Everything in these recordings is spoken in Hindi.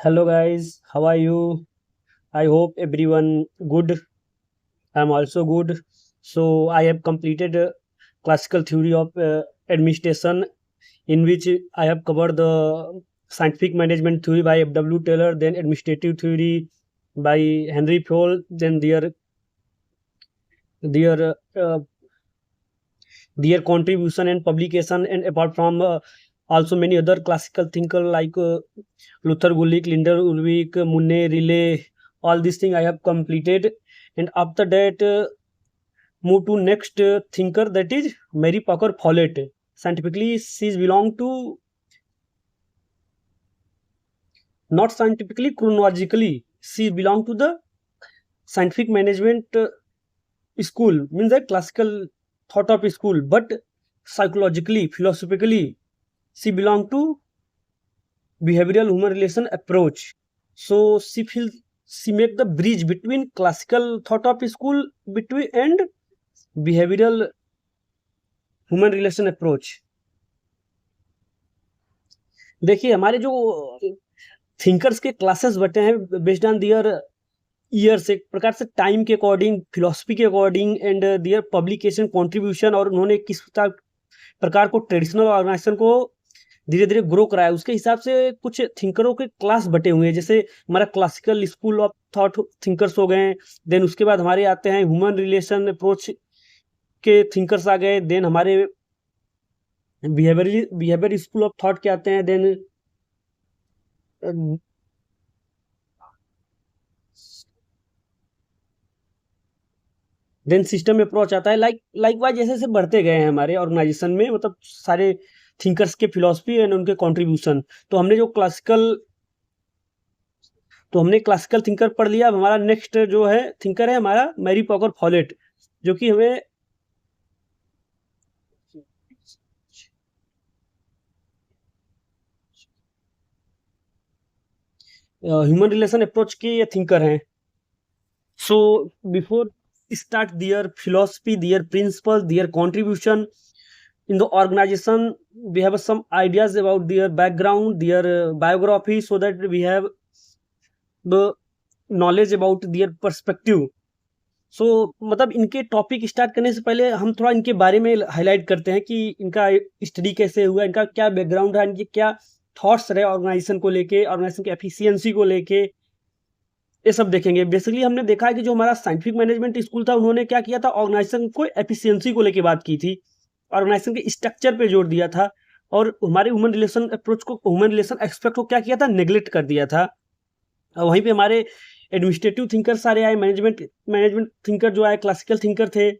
Hello guys, how are you? I hope everyone good. I'm also good. So I have completed classical theory of administration, in which I have covered the scientific management theory by F.W. Taylor, then administrative theory by Henry Frohl, then their their contribution and publication, and apart from also many other classical thinkers like Luther Gulick, Linder Ulrich, Munne Riley. All these things I have completed, and after that move to next thinker, that is Mary Parker Follett. Scientifically, she belong to, not scientifically, chronologically, she belong to the scientific management school, means that classical thought of school, but psychologically, philosophically, she belong to behavioral human relation approach. So she make the bridge between classical thought of school between and behavioral human relation approach. देखिए हमारे जो थिंकर्स के क्लासेस बटे हैं बेस्ड ऑन दियर ईयर्स, एक प्रकार से टाइम के अकॉर्डिंग, फिलोसफी के according and their publication contribution, और उन्होंने किस प्रकार को ट्रेडिशनल ऑर्गेनाइजेशन को धीरे धीरे ग्रो कराया, उसके हिसाब से कुछ थिंकरों के क्लास बटे हुए हैं। जैसे हमारा classical school of thought thinkers हो गए, देन उसके बाद हमारे आते हैं ह्यूमन रिलेशन अप्रोच के थिंकर्स आ गए, देन हमारे बिहेवियर स्कूल ऑफ थॉट के आते हैं, देन सिस्टम अप्रोच आता है। लाइक वाइज जैसे जैसे बढ़ते गए हैं हमारे ऑर्गेनाइजेशन में, मतलब सारे थिंकर्स के फिलोसफी एंड उनके कंट्रीब्यूशन। तो हमने क्लासिकल थिंकर पढ़ लिया। अब हमारा नेक्स्ट जो है थिंकर है हमारा मैरी पॉकर फॉलेट, जो कि हमें ह्यूमन रिलेशन अप्रोच के ये थिंकर हैं। So before start their philosophy, their principles, their contribution in the organization, we have some ideas about their background, their biography, so that we have the knowledge about their perspective. सो मतलब इनके टॉपिक स्टार्ट करने से पहले हम थोड़ा इनके बारे में हाईलाइट करते हैं कि इनका स्टडी कैसे हुआ, इनका क्या बैकग्राउंड है, इनके क्या थॉट्स रहे ऑर्गेनाइजेशन को लेके, ऑर्गेनाइजेशन की एफिशिएंसी को लेके, ये सब देखेंगे। बेसिकली हमने देखा है कि जो हमारा साइंटिफिक मैनेजमेंट स्कूल था, उन्होंने क्या किया था, ऑर्गेनाइजेशन को एफिशिएंसी को लेके बात की थी, ऑर्गेनाइजेशन के स्ट्रक्चर पे जोर दिया था, और हमारे ह्यूमन रिलेशन अप्रोच को, ह्यूमन रिलेशन एक्सपेक्ट को क्या किया था, नेग्लेक्ट कर दिया था। और वहीं पे हमारे एडमिनिस्ट्रेटिव थिंकर सारे आए, मैनेजमेंट थिंकर जो आए, क्लासिकल थिंकर थे,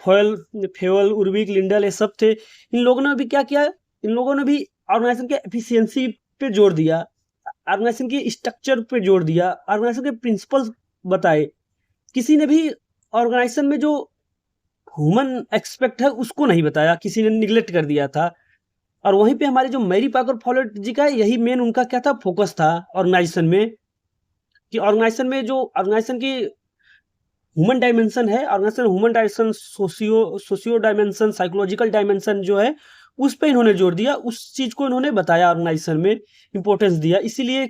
फेवल, उर्विक, लिंडल, ये सब थे। इन लोगों ने भी क्या किया, इन लोगों ने भी ऑर्गेनाइजेशन के एफिशिएंसी पे जोर दिया, ऑर्गेनाइजेशन के स्ट्रक्चर पे जोर दिया, ऑर्गेनाइजेशन के प्रिंसिपल्स बताए। किसी ने भी ऑर्गेनाइजेशन में जो ह्यूमन एक्सपेक्ट है उसको नहीं बताया, किसी ने निगलेक्ट कर दिया था। और वहीं पे हमारे जो मैरी पाकर फॉलेट जी का, यही मेन उनका क्या था, फोकस था ऑर्गेनाइजेशन में, कि ऑर्गेनाइजेशन में जो ऑर्गेनाइजेशन की ह्यूमन डायमेंशन है, organisation human dimension, socio dimension, psychological dimension जो है, उस पे इन्होंने जोर दिया, उस चीज को इन्होंने बताया, ऑर्गेनाइजेशन में इंपॉर्टेंस दिया। इसीलिए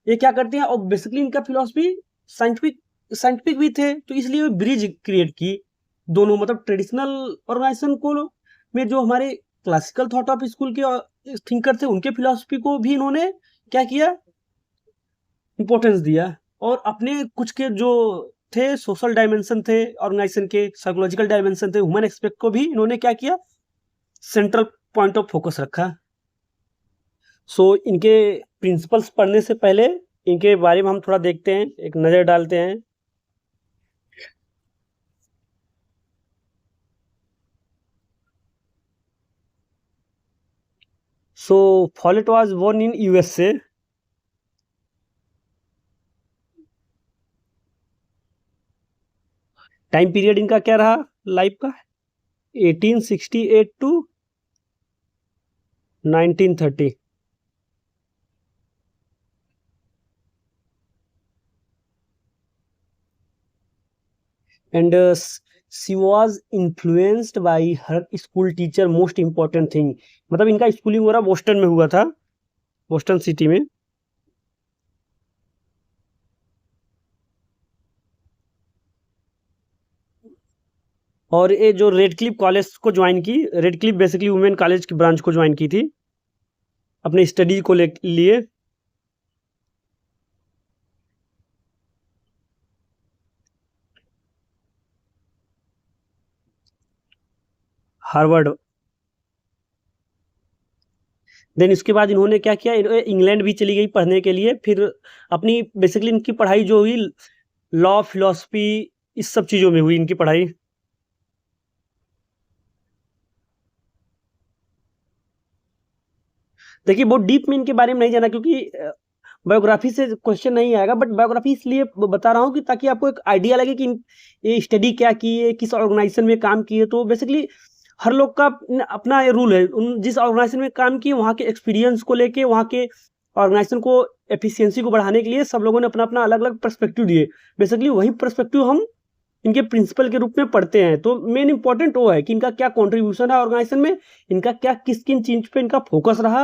ये क्या करते हैं, और बेसिकली इनका फिलॉसफी साइंटिफिक भी थे, तो इसलिए ब्रिज क्रिएट की दोनों, मतलब ट्रेडिशनल ऑर्गेनाइजेशन को में जो हमारे क्लासिकल थॉट ऑफ स्कूल के थिंकर थे, उनके फिलॉसफी को भी इन्होंने क्या किया, इंपॉर्टेंस दिया। और अपने कुछ के जो थे सोशल डायमेंशन थे ऑर्गेनाइजेशन के, साइकोलॉजिकल डायमेंशन थे, ह्यूमन एस्पेक्ट को भी इन्होंने क्या किया, सेंट्रल पॉइंट ऑफ फोकस रखा। सो इनके प्रिंसिपल्स पढ़ने से पहले इनके बारे में हम थोड़ा देखते हैं, एक नज़र डालते हैं। So Follett was born in USA. Time period इनका क्या रहा लाइफ का, 1868 to 1930। And she was influenced by her school teacher, most important thing, मतलब इनका स्कूलिंग हो रहा बोस्टन में हुआ था, बोस्टन सिटी में। और ये जो रेड क्लिफ कॉलेज को ज्वाइन की, red Cliff basically women college की ब्रांच को ज्वाइन की थी अपने स्टडी को लिए। हार्वर्ड। देन इसके बाद इन्होंने क्या किया, इंग्लैंड भी चली गई पढ़ने के लिए। फिर अपनी बेसिकली इनकी पढ़ाई जो हुई लॉ, फिलॉसफी, इस सब चीज़ों में हुई इनकी पढ़ाई। देखिए बहुत डीप में इनके बारे में नहीं जाना, क्योंकि बायोग्राफी से क्वेश्चन नहीं आएगा, बट बायोग्राफी इसलिए बता रहा हूँ कि ताकि आपको एक आइडिया लगे कि ये स्टडी क्या की है, किस ऑर्गेनाइजेशन में काम किए। तो बेसिकली हर लोग का अपना ये रूल है, उन जिस ऑर्गेनाइजेशन में काम किए वहाँ के एक्सपीरियंस को लेके, वहाँ के ऑर्गेनाइजेशन को एफिशिएंसी को बढ़ाने के लिए सब लोगों ने अपना अपना अलग अलग पर्सपेक्टिव दिए। बेसिकली वही पर्सपेक्टिव हम इनके प्रिंसिपल के रूप में पढ़ते हैं। तो मेन इंपॉर्टेंट वो है कि इनका क्या कॉन्ट्रीब्यूशन है ऑर्गेनाइजेशन में, इनका क्या किस किन चीज पे इनका फोकस रहा,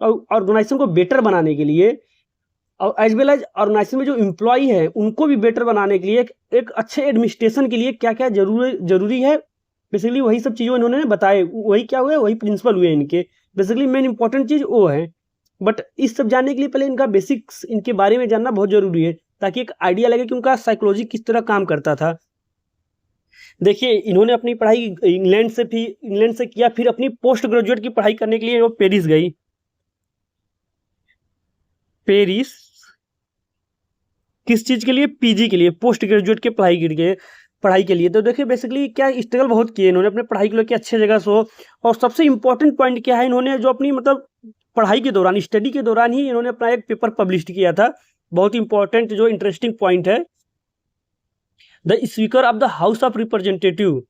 और ऑर्गेनाइजेशन को बेटर बनाने के लिए, और एज वेल एज ऑर्गेनाइजेशन में जो एम्प्लॉई है उनको भी बेटर बनाने के लिए, एक अच्छे एडमिनिस्ट्रेशन के लिए क्या क्या जरूरी है। बेसिकली वही सब चीज़ों इन्होंने बताए, वही क्या हुए, वही प्रिंसिपल हुए इनके। बेसिकली मेन इंपॉर्टेंट चीज़ वो है। बट इस सब जानने के लिए पहले इनका बेसिक्स, इनके बारे में जानना बहुत जरूरी है, ताकि एक आइडिया लगे कि उनका साइकोलॉजी किस तरह काम करता था। देखिए इन्होंने अपनी पढ़ाई इंग्लैंड से किया, फिर अपनी पोस्ट ग्रेजुएट की पढ़ाई करने के लिए वो पेरिस गई। पेरिस किस चीज़ के लिए? पीजी के लिए, पोस्ट ग्रेजुएट के पढ़ाई के लिए। तो देखिए बेसिकली क्या स्ट्रगल बहुत किए इन्होंने अपने पढ़ाई को लेकर अच्छे जगह से हो। और सबसे इंपॉर्टेंट पॉइंट क्या है, इन्होंने जो अपनी मतलब पढ़ाई के दौरान, स्टडी के दौरान ही इन्होंने अपना एक पेपर पब्लिश किया था। बहुत इंपॉर्टेंट जो इंटरेस्टिंग पॉइंट है, the speaker of the house of Representative,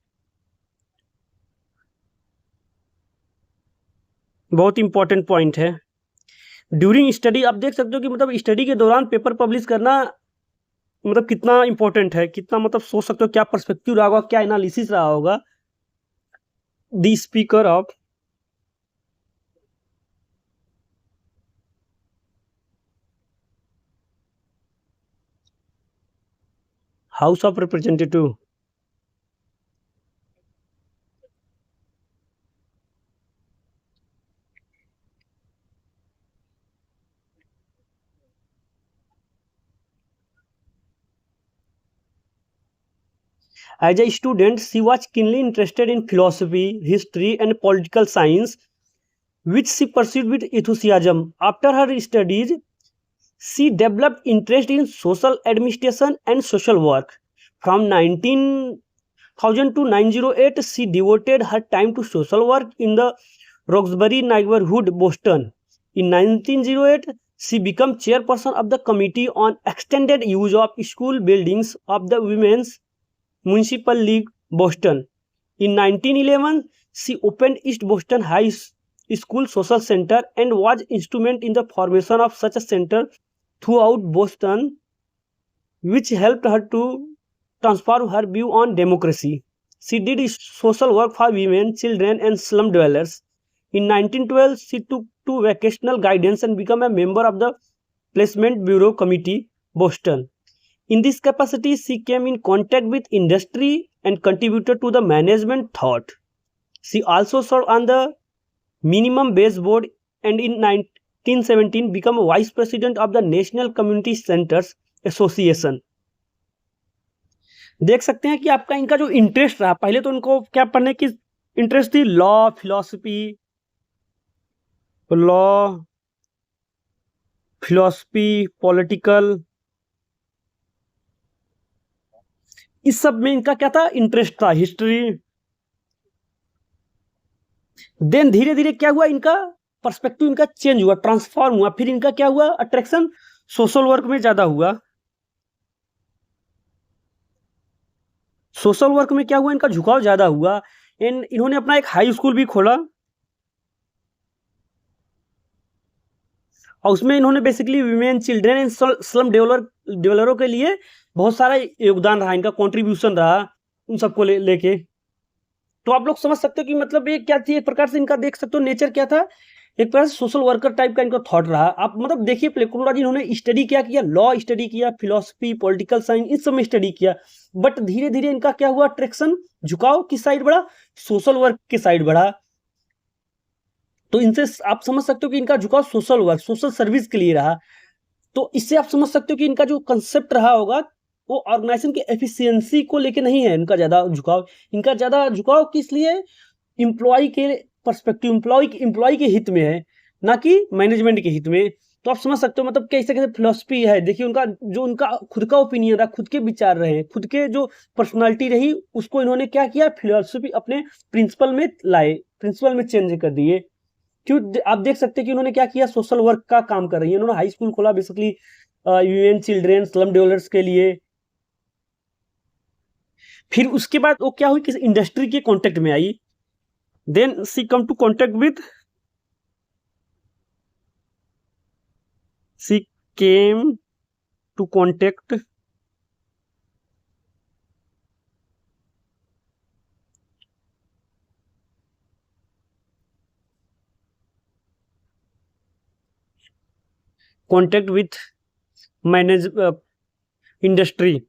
बहुत इंपॉर्टेंट पॉइंट है। ड्यूरिंग स्टडी आप देख सकते हो कि मतलब स्टडी के दौरान पेपर पब्लिश करना मतलब कितना इंपॉर्टेंट है, कितना मतलब सोच सकते हो क्या पर्सपेक्टिव रहा होगा, क्या एनालिसिस रहा होगा। The speaker of house of representative, as a student she was keenly interested in philosophy, history and political science, which she pursued with enthusiasm. After her studies she developed interest in social administration and social work. From 19,000 to 1908, she devoted her time to social work in the Roxbury neighborhood, Boston. In 1908, she became chairperson of the Committee on Extended Use of School Buildings of the Women's Municipal League, Boston. In 1911, she opened East Boston High School Social Center and was instrumental in the formation of such a center throughout Boston, which helped her to transform her view on democracy. She did social work for women, children, and slum dwellers. In 1912, she took to vocational guidance and became a member of the Placement Bureau Committee, Boston. In this capacity, she came in contact with industry and contributed to the management thought. She also served on the Minimum Wage Board and in 1917 became vice president of the National Community Centers Association. देख सकते हैं कि आपका इनका जो इंटरेस्ट रहा, पहले तो उनको क्या पढ़ने की इंटरेस्ट थी, लॉ, फिलॉसफी, पॉलिटिकल, इस सब में इनका क्या था, इंटरेस्ट था, हिस्ट्री। देन धीरे धीरे क्या हुआ, इनका पर्सपेक्टिव इनका चेंज हुआ, ट्रांसफॉर्म हुआ। फिर इनका क्या हुआ, अट्रैक्शन सोशल वर्क में ज्यादा हुआ। सोशल वर्क में क्या हुआ, इनका झुकाव ज्यादा हुआ। एंड इन्होंने अपना एक हाई स्कूल भी खोला और उसमें इन्होंने basically women, children and slum डेवलपरों के लिए बहुत सारा योगदान रहा, इनका कंट्रीब्यूशन रहा उन सबको लेके। तो आप लोग समझ सकते हो कि मतलब ये क्या थी, एक प्रकार से इनका देख सकते हो नेचर क्या था एक तरह से सोशल वर्कर टाइप का इनका थॉट रहा। आप मतलब देखिए प्लेटोलॉजी जी इन्होंने स्टडी क्या किया, लॉ स्टडी किया, फिलोसफी, पॉलिटिकल साइंस, इन सब में स्टडी किया, बट धीरे धीरे इनका क्या हुआ, अट्रैक्शन, झुकाव किस साइड बढ़ा, सोशल वर्क के साइड बढ़ा। तो इनसे आप समझ सकते हो कि इनका झुकाव सोशल वर्क, सोशल सर्विस के लिए रहा। तो इससे आप समझ सकते हो कि इनका जो कंसेप्ट रहा होगा वो ऑर्गेनाइजेशन की एफिशिएंसी को लेके नहीं है इनका ज्यादा झुकाव। इनका ज्यादा झुकाव किस लिए, इम्प्लॉय के पर्सपेक्टिव, इम्प्लॉय के हित में है, ना कि मैनेजमेंट के हित में। तो आप समझ सकते हो मतलब कैसे कैसे फिलोसफी है। देखिए उनका जो उनका खुद का ओपिनियन रहा, खुद के विचार रहे, खुद के जो पर्सनालिटी रही, उसको इन्होंने क्या किया, फिलोसफी अपने प्रिंसिपल में लाए, प्रिंसिपल में चेंज कर दिए। क्यों, आप देख सकते हैं कि उन्होंने क्या किया, सोशल वर्क का काम कर रही है। उन्होंने हाई स्कूल खोला basically UN children slum developers के लिए। फिर उसके बाद वो क्या हुई, किसी इंडस्ट्री के कांटेक्ट में आई। Then she come to contact with, she came to contact contact with manage industry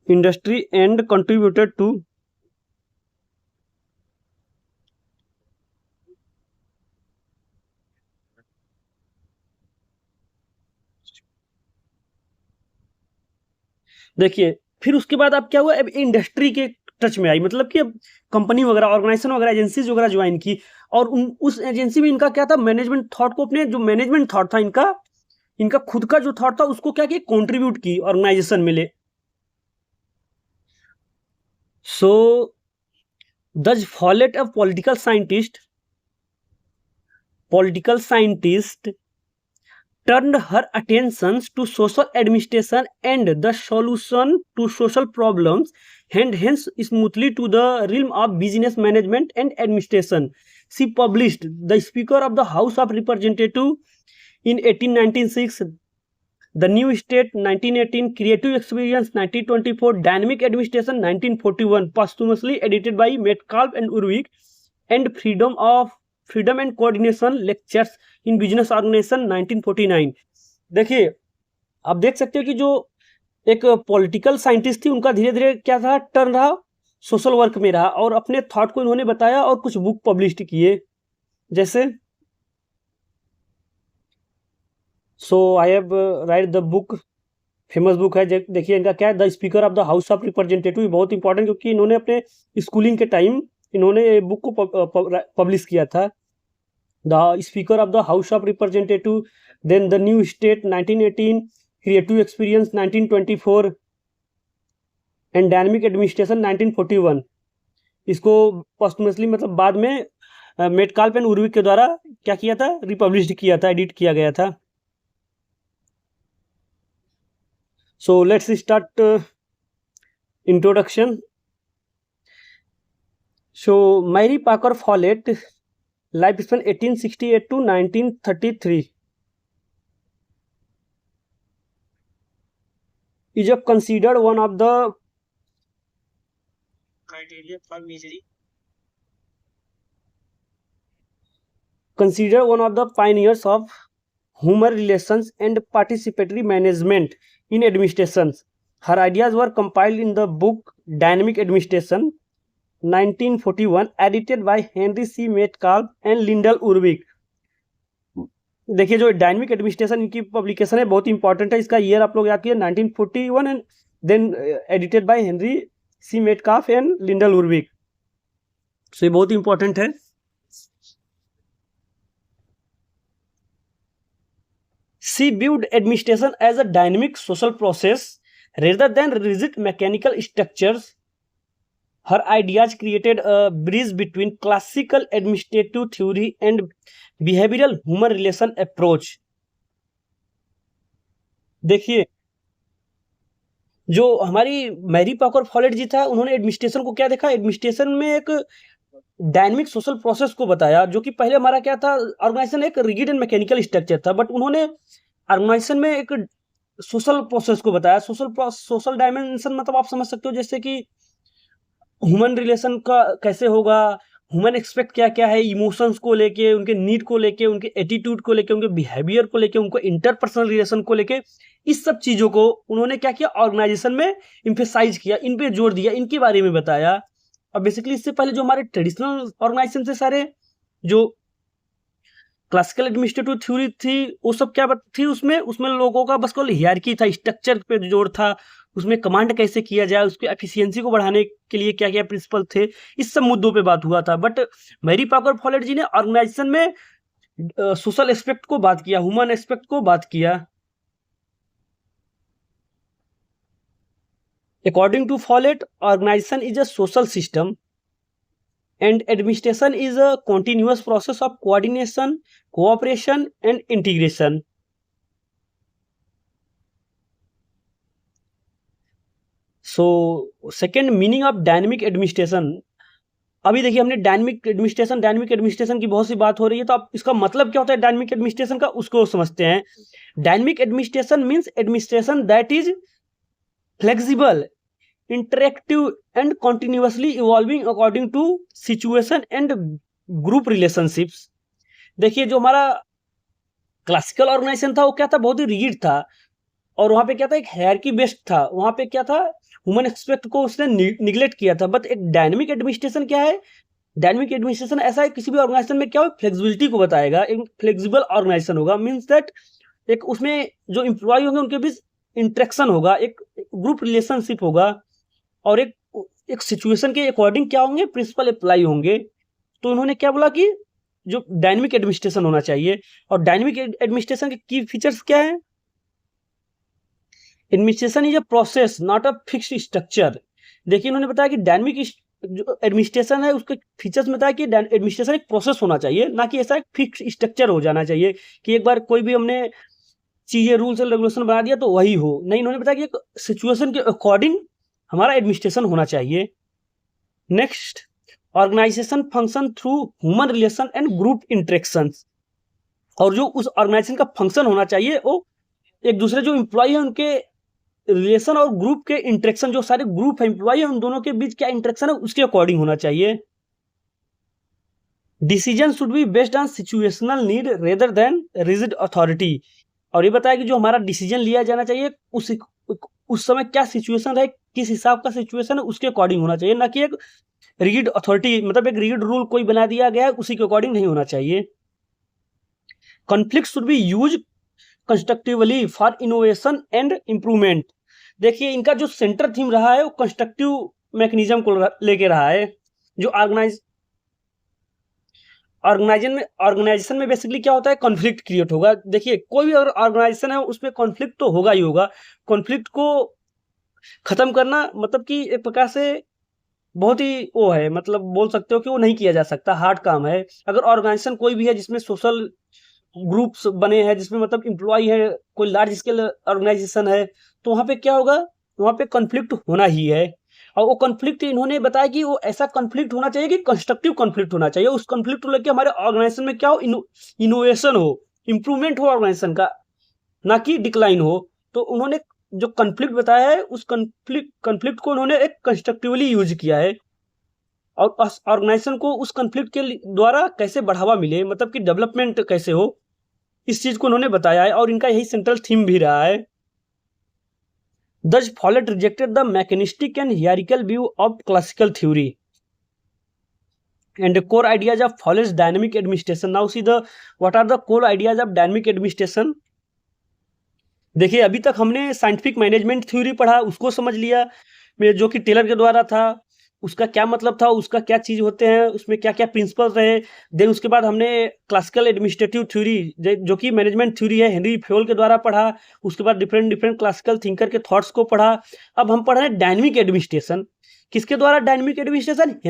and contributed to देखिए फिर उसके बाद अब क्या हुआ, अब इंडस्ट्री के टच में आई, मतलब कि अब कंपनी वगैरह, ऑर्गेनाइजेशन वगैरह, एजेंसीज वगैरह ज्वाइन की। और उस एजेंसी में इनका क्या था, मैनेजमेंट थॉट को, अपने जो मैनेजमेंट थॉट था इनका, इनका खुद का जो थॉट था उसको क्या किया, कंट्रीब्यूट की ऑर्गेनाइजेशन में ले। So thus Follett a political scientist turned her attentions to social administration and the solution to social problems, and hence smoothly to the realm of business management and administration. She published The Speaker of the House of Representatives in 1896, The New State 1918, Creative Experience 1924, Dynamic Administration 1941, posthumously edited by Metcalfe and Urwick, and Freedom and Coordination Lectures in Business Organization 1949। देखिए आप देख सकते हो कि जो एक पॉलिटिकल साइंटिस्ट थी, उनका धीरे धीरे क्या था, टर्न रहा, सोशल वर्क में रहा, और अपने थॉट को इन्होंने बताया और कुछ बुक पब्लिश किए। जैसे so I have write the book, famous book है, देखिए इनका क्या है, the speaker of the house of Representative. बहुत इंपॉर्टेंट, क्योंकि इन्होंने अपने स्कूलिंग के टाइम इन्होंने बुक को पब्लिश किया था। The speaker of the house of representative, then the new state 1918, creative experience 1924, and dynamic administration 1941। इसको पोस्टमसली मतलब बाद में मेटकाल्फ एंड उर्विक के द्वारा क्या किया था, रिपब्लिश किया था, एडिट किया गया था। So let's start introduction. So Mary Parker Follett, life span 1868 to 1933, is considered one of the criteria for measuring, considered one of the pioneers of human relations and participatory management in administrations. Her ideas were compiled in the book Dynamic Administration 1941, edited by Henry C. Metcalfe and Lyndall Urwick। देखिए जो डायनेमिक एडमिनिस्ट्रेशन इनकी पब्लिकेशन है, बहुत इंपॉर्टेंट है। इसका ईयर आप लोग याद किए 1941, and then edited by Henry C Metcalf and Lyndall Urwick. So ये बहुत इंपॉर्टेंट है। She viewed administration as a dynamic social process rather than rigid mechanical structures. Her ideas created a bridge between classical administrative theory and behavioral human relation approach। देखिए जो हमारी मैरी पाकर फॉलेट जी था, उन्होंने एडमिनिस्ट्रेशन को क्या देखा, एडमिनिस्ट्रेशन में एक डायनेमिक सोशल प्रोसेस को बताया, जो कि पहले हमारा क्या था, ऑर्गेनाइजेशन एक रिजिड एंड मैकेनिकल स्ट्रक्चर था, बट उन्होंने ऑर्गेनाइजेशन में एक सोशल प्रोसेस को बताया। सोशल डायमेंशन मतलब आप समझ सकते हो, जैसे कि ह्यूमन रिलेशन का कैसे होगा, ह्यूमन एक्सपेक्ट क्या क्या है, इमोशंस को लेके, उनके नीड को लेके, उनके एटीट्यूड को लेके, उनके बिहेवियर को लेके, उनको इंटरपर्सनल रिलेशन को लेके, इस सब चीज़ों को उन्होंने क्या किया, ऑर्गेनाइजेशन में इम्फेसाइज किया, इन पे जोर दिया, इनके बारे में बताया। अब बेसिकली इससे पहले जो हमारे ट्रेडिशनल ऑर्गेनाइजेशन थे सारे, जो क्लासिकल एडमिनिस्ट्रेटिव थ्योरी थी, वो सब क्या थी, उसमें लोगों का बस केवल हियरार्की था, स्ट्रक्चर पे जोर था, उसमें कमांड कैसे किया जाए, उसकी एफिशिएंसी को बढ़ाने के लिए क्या क्या प्रिंसिपल थे, इस सब मुद्दों पे बात हुआ था। But Mary Parker folate ji ने ऑर्गेनाइजेशन में सोशल एस्पेक्ट को बात किया, ह्यूमन एस्पेक्ट को बात किया। According to Follett, organisation is a social system and administration is a continuous process of coordination, cooperation and integration. So second meaning of dynamic administration, अभी देखिए हमने डायनेमिक एडमिनिस्ट्रेशन की बहुत सी बात हो रही है, तो अब इसका मतलब क्या होता है डायनेमिक एडमिनिस्ट्रेशन का, उसको समझते हैं। Dynamic administration means administration that is flexible, interactive and continuously evolving according to situation and group relationships। देखिए जो हमारा क्लासिकल ऑर्गेनाइजेशन था वो क्या था, बहुत ही रिजिड था, और वहां पे क्या था, एक हायरार्की बेस्ड था, वहां पे क्या था, ह्यूमन एक्सपेक्ट को उसने निग्लेक्ट किया था। बट एक डायनेमिक एडमिनिस्ट्रेशन क्या है, डायनेमिक एडमिनिस्ट्रेशन ऐसा है, किसी भी ऑर्गेनाइजेशन में क्या हो, फ्लेक्सिबिलिटी को बताएगा, एक फ्लेक्सिबल ऑर्गेनाइजेशन होगा, मीन्स दैट एक उसमें जो एम्प्लॉय होंगे उनके बीच इंटरेक्शन होगा, एक ग्रुप रिलेशनशिप होगा, और एक सिचुएशन के अकॉर्डिंग क्या होंगे, प्रिंसिपल अप्लाई होंगे। तो उन्होंने क्या बोला कि जो डायनेमिक एडमिनिस्ट्रेशन होना चाहिए, और डायनेमिक एडमिनिस्ट्रेशन के की फीचर्स क्या है, administration is a process not a fixed structure. देखिए उन्होंने बताया कि डायनेमिक जो एडमिनिस्ट्रेशन है उसके फीचर्स में बताया कि एडमिनिस्ट्रेशन एक प्रोसेस होना चाहिए, ना कि ऐसा एक फिक्स स्ट्रक्चर हो जाना चाहिए कि एक बार कोई भी हमने चीजें रूल्स एंड रेगुलेशन बना दिया तो वही हो, नहीं, इन्होंने बताया कि एक सिचुएशन के अकॉर्डिंग हमारा एडमिनिस्ट्रेशन होना चाहिए। Next, organisation function through human relation and group interactions, और जो उस ऑर्गेनाइजेशन का फंक्शन होना चाहिए वो एक दूसरे जो एम्प्लॉय है उनके रिलेशन और ग्रुप के इंटरेक्शन, जो सारे ग्रुप है एम्प्लॉय है उन दोनों के बीच क्या इंटरेक्शन है उसके अकॉर्डिंग होना चाहिए। Decision should be based on situational need rather than rigid authority, और ये बताया कि जो हमारा डिसीजन लिया जाना चाहिए उस समय क्या सिचुएशन है, किस हिसाब का सिचुएशन है उसके अकॉर्डिंग होना चाहिए, ना कि एक रिगिड अथॉरिटी, मतलब एक रिगिड रूल कोई बना दिया गया है उसी के अकॉर्डिंग नहीं होना चाहिए। Conflict should be use constructively for innovation and improvement. देखिए इनका जो सेंटर थीम रहा है वो कंस्ट्रक्टिव मैकेनिज्म को लेके रहा है। जो ऑर्गेनाइजेशन में बेसिकली क्या होता है, कॉन्फ्लिक्ट क्रिएट होगा। देखिए कोई भी अगर ऑर्गेनाइजेशन है उसमें कॉन्फ्लिक्ट तो होगा ही होगा। कॉन्फ्लिक्ट को खत्म करना मतलब कि एक प्रकार से बहुत ही वो है, मतलब बोल सकते हो कि वो नहीं किया जा सकता, हार्ड काम है। अगर ऑर्गेनाइजेशन कोई भी है जिसमें सोशल ग्रुप्स बने हैं, जिसमें मतलब एम्प्लॉय है, कोई लार्ज स्केल ऑर्गेनाइजेशन है, तो वहाँ पे क्या होगा, वहाँ पे कॉन्फ्लिक्ट होना ही है। और वो कॉन्फ्लिक्ट इन्होंने बताया कि वो ऐसा कॉन्फ्लिक्ट होना चाहिए कि कंस्ट्रक्टिव कॉन्फ्लिक्ट होना चाहिए। उस कॉन्फ्लिक्ट को लेकर हमारे ऑर्गेनाइजेशन में क्या हो, इनोवेशन हो, इंप्रूवमेंट हो ऑर्गेनाइजेशन का, ना कि डिक्लाइन हो। तो उन्होंने जो कॉन्फ्लिक्ट बताया है उस कॉन्फ्लिक्ट को उन्होंने एक कंस्ट्रक्टिवली यूज किया है, और ऑर्गेनाइजेशन को उस कॉन्फ्लिक्ट के द्वारा कैसे बढ़ावा मिले, मतलब कि डेवलपमेंट कैसे हो, इस चीज को उन्होंने बताया है, और इनका यही सेंट्रल थीम भी रहा है। Thus Follett rejected the mechanistic and hierarchical view of classical theory and the core ideas of Follett's dynamic administration. Now see what are the core ideas of dynamic administration. देखिए अभी तक हमने साइंटिफिक मैनेजमेंट थ्योरी पढ़ा, उसको समझ लिया, जो कि टेलर के द्वारा था, उसका क्या मतलब था, उसका क्या चीज़ होते हैं, उसमें क्या क्या प्रिंसिपल रहे। देन उसके बाद हमने क्लासिकल एडमिनिस्ट्रेटिव थ्योरी जो कि मैनेजमेंट थ्योरी है, हेनरी फ्योल के द्वारा पढ़ा। उसके बाद डिफरेंट क्लासिकल थिंकर के थॉट्स को पढ़ा। अब हम पढ़ रहे हैं डायनेमिक एडमिनिस्ट्रेशन। किसके द्वारा dynamic administration?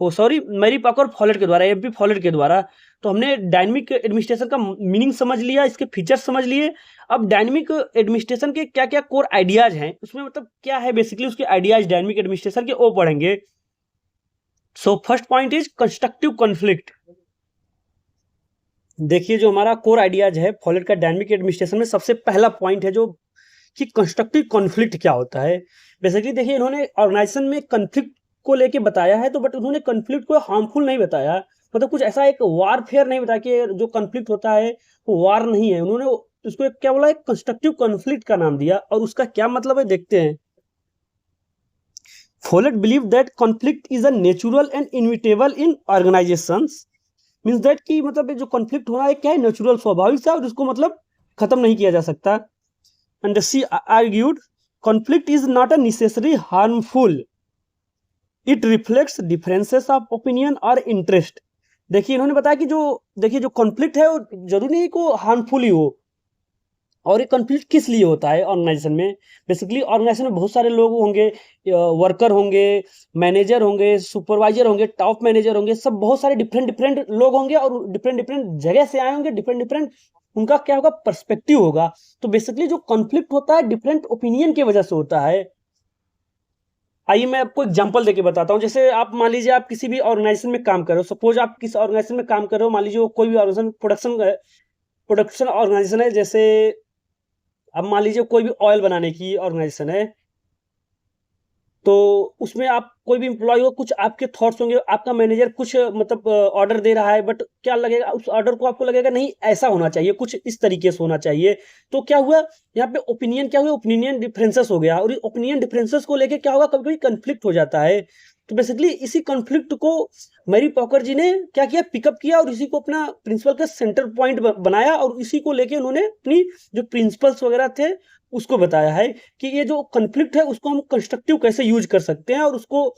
Mary Parker folate के द्वारा, एफ.बी. फॉलेट के द्वारा। तो हमने डायनेमिक एडमिनिस्ट्रेशन का मीनिंग समझ लिया, इसके फीचर्स समझ लिए। अब डायनेमिक एडमिनिस्ट्रेशन के क्या क्या कोर आइडियाज हैं, उसमें मतलब क्या है बेसिकली उसके आइडियाज डायनेमिक एडमिनिस्ट्रेशन के, वो पढ़ेंगे। So first point is constructive conflict. देखिए जो हमारा कोर आइडियाज है फॉलेट का डायनेमिक एडमिनिस्ट्रेशन में, सबसे पहला पॉइंट है जो कि कंस्ट्रक्टिव कॉन्फ्लिक्ट क्या होता है। बेसिकली देखिए इन्होंने ऑर्गेनाइजेशन में कॉन्फ्लिक्ट को लेके बताया है, तो बट उन्होंने कॉन्फ्लिक्ट को हार्मफुल नहीं बताया, मतलब कुछ ऐसा एक वारफेयर नहीं बताया कि जो कॉन्फ्लिक्ट होता है वो वार नहीं है। उन्होंने उसको एक क्या बोला, एक कंस्ट्रक्टिव कॉन्फ्लिक्ट का नाम दिया, और उसका क्या मतलब है देखते हैं। Follett believe that conflict is a natural and inevitable in organizations, means that कि मतलब जो कॉन्फ्लिक्ट हो रहा है क्या है, नेचुरल, स्वाभाविक सा, और उसको मतलब खत्म नहीं किया जा सकता। And she argued conflict is not a necessary harmful, it reflects differences of opinion और इंटरेस्ट। देखिए इन्होंने बताया कि जो देखिए जो कॉन्फ्लिक्ट है वो जरूरी नहीं को हार्मफुल ही हो, और ये कॉन्फ्लिक्ट किस लिए होता है ऑर्गेनाइजेशन में। बेसिकली ऑर्गेनाइजेशन में बहुत सारे लोग होंगे, वर्कर होंगे, मैनेजर होंगे, सुपरवाइजर होंगे, टॉप मैनेजर होंगे, सब बहुत सारे डिफरेंट डिफरेंट लोग होंगे, और डिफरेंट डिफरेंट जगह से आए होंगे, डिफरेंट डिफरेंट उनका क्या होगा, पर्सपेक्टिव होगा। तो बेसिकली जो कॉन्फ्लिक्ट होता है डिफरेंट ओपिनियन की वजह से होता है। आइए मैं आपको एग्जांपल देके बताता हूँ। जैसे आप मान लीजिए आप किसी भी ऑर्गेनाइजेशन में काम कर रहे हो, सपोज आप किस ऑर्गेनाइजेशन में काम कर रहे हो, मान लीजिए वो कोई भी ऑर्गेनाइजेशन प्रोडक्शन ऑर्गेनाइजेशन है। जैसे अब मान लीजिए कोई भी ऑयल बनाने की ऑर्गेनाइजेशन है, तो उसमें आप कोई भी एम्प्लॉय हो, कुछ आपके थॉट्स होंगे, आपका मैनेजर कुछ मतलब ऑर्डर दे रहा है, बट क्या लगेगा उस ऑर्डर को, आपको लगेगा नहीं ऐसा होना चाहिए, कुछ इस तरीके से होना चाहिए। तो क्या हुआ यहाँ पे, ओपिनियन क्या हुआ, ओपिनियन डिफरेंसेस हो गया, और ओपिनियन डिफरेंसेस को लेके क्या होगा, कभी कभी कंफ्लिक्ट हो जाता है। तो बेसिकली इसी कंफ्लिक्ट को मैरी पॉकर जी ने क्या किया, पिकअप किया, और इसी को अपना प्रिंसिपल का सेंटर पॉइंट बनाया, और इसी को लेके उन्होंने अपनी जो प्रिंसिपल्स वगैरह थे उसको बताया है कि ये जो कॉन्फ्लिक्ट है उसको हम कंस्ट्रक्टिव कैसे यूज कर सकते हैं, और उसको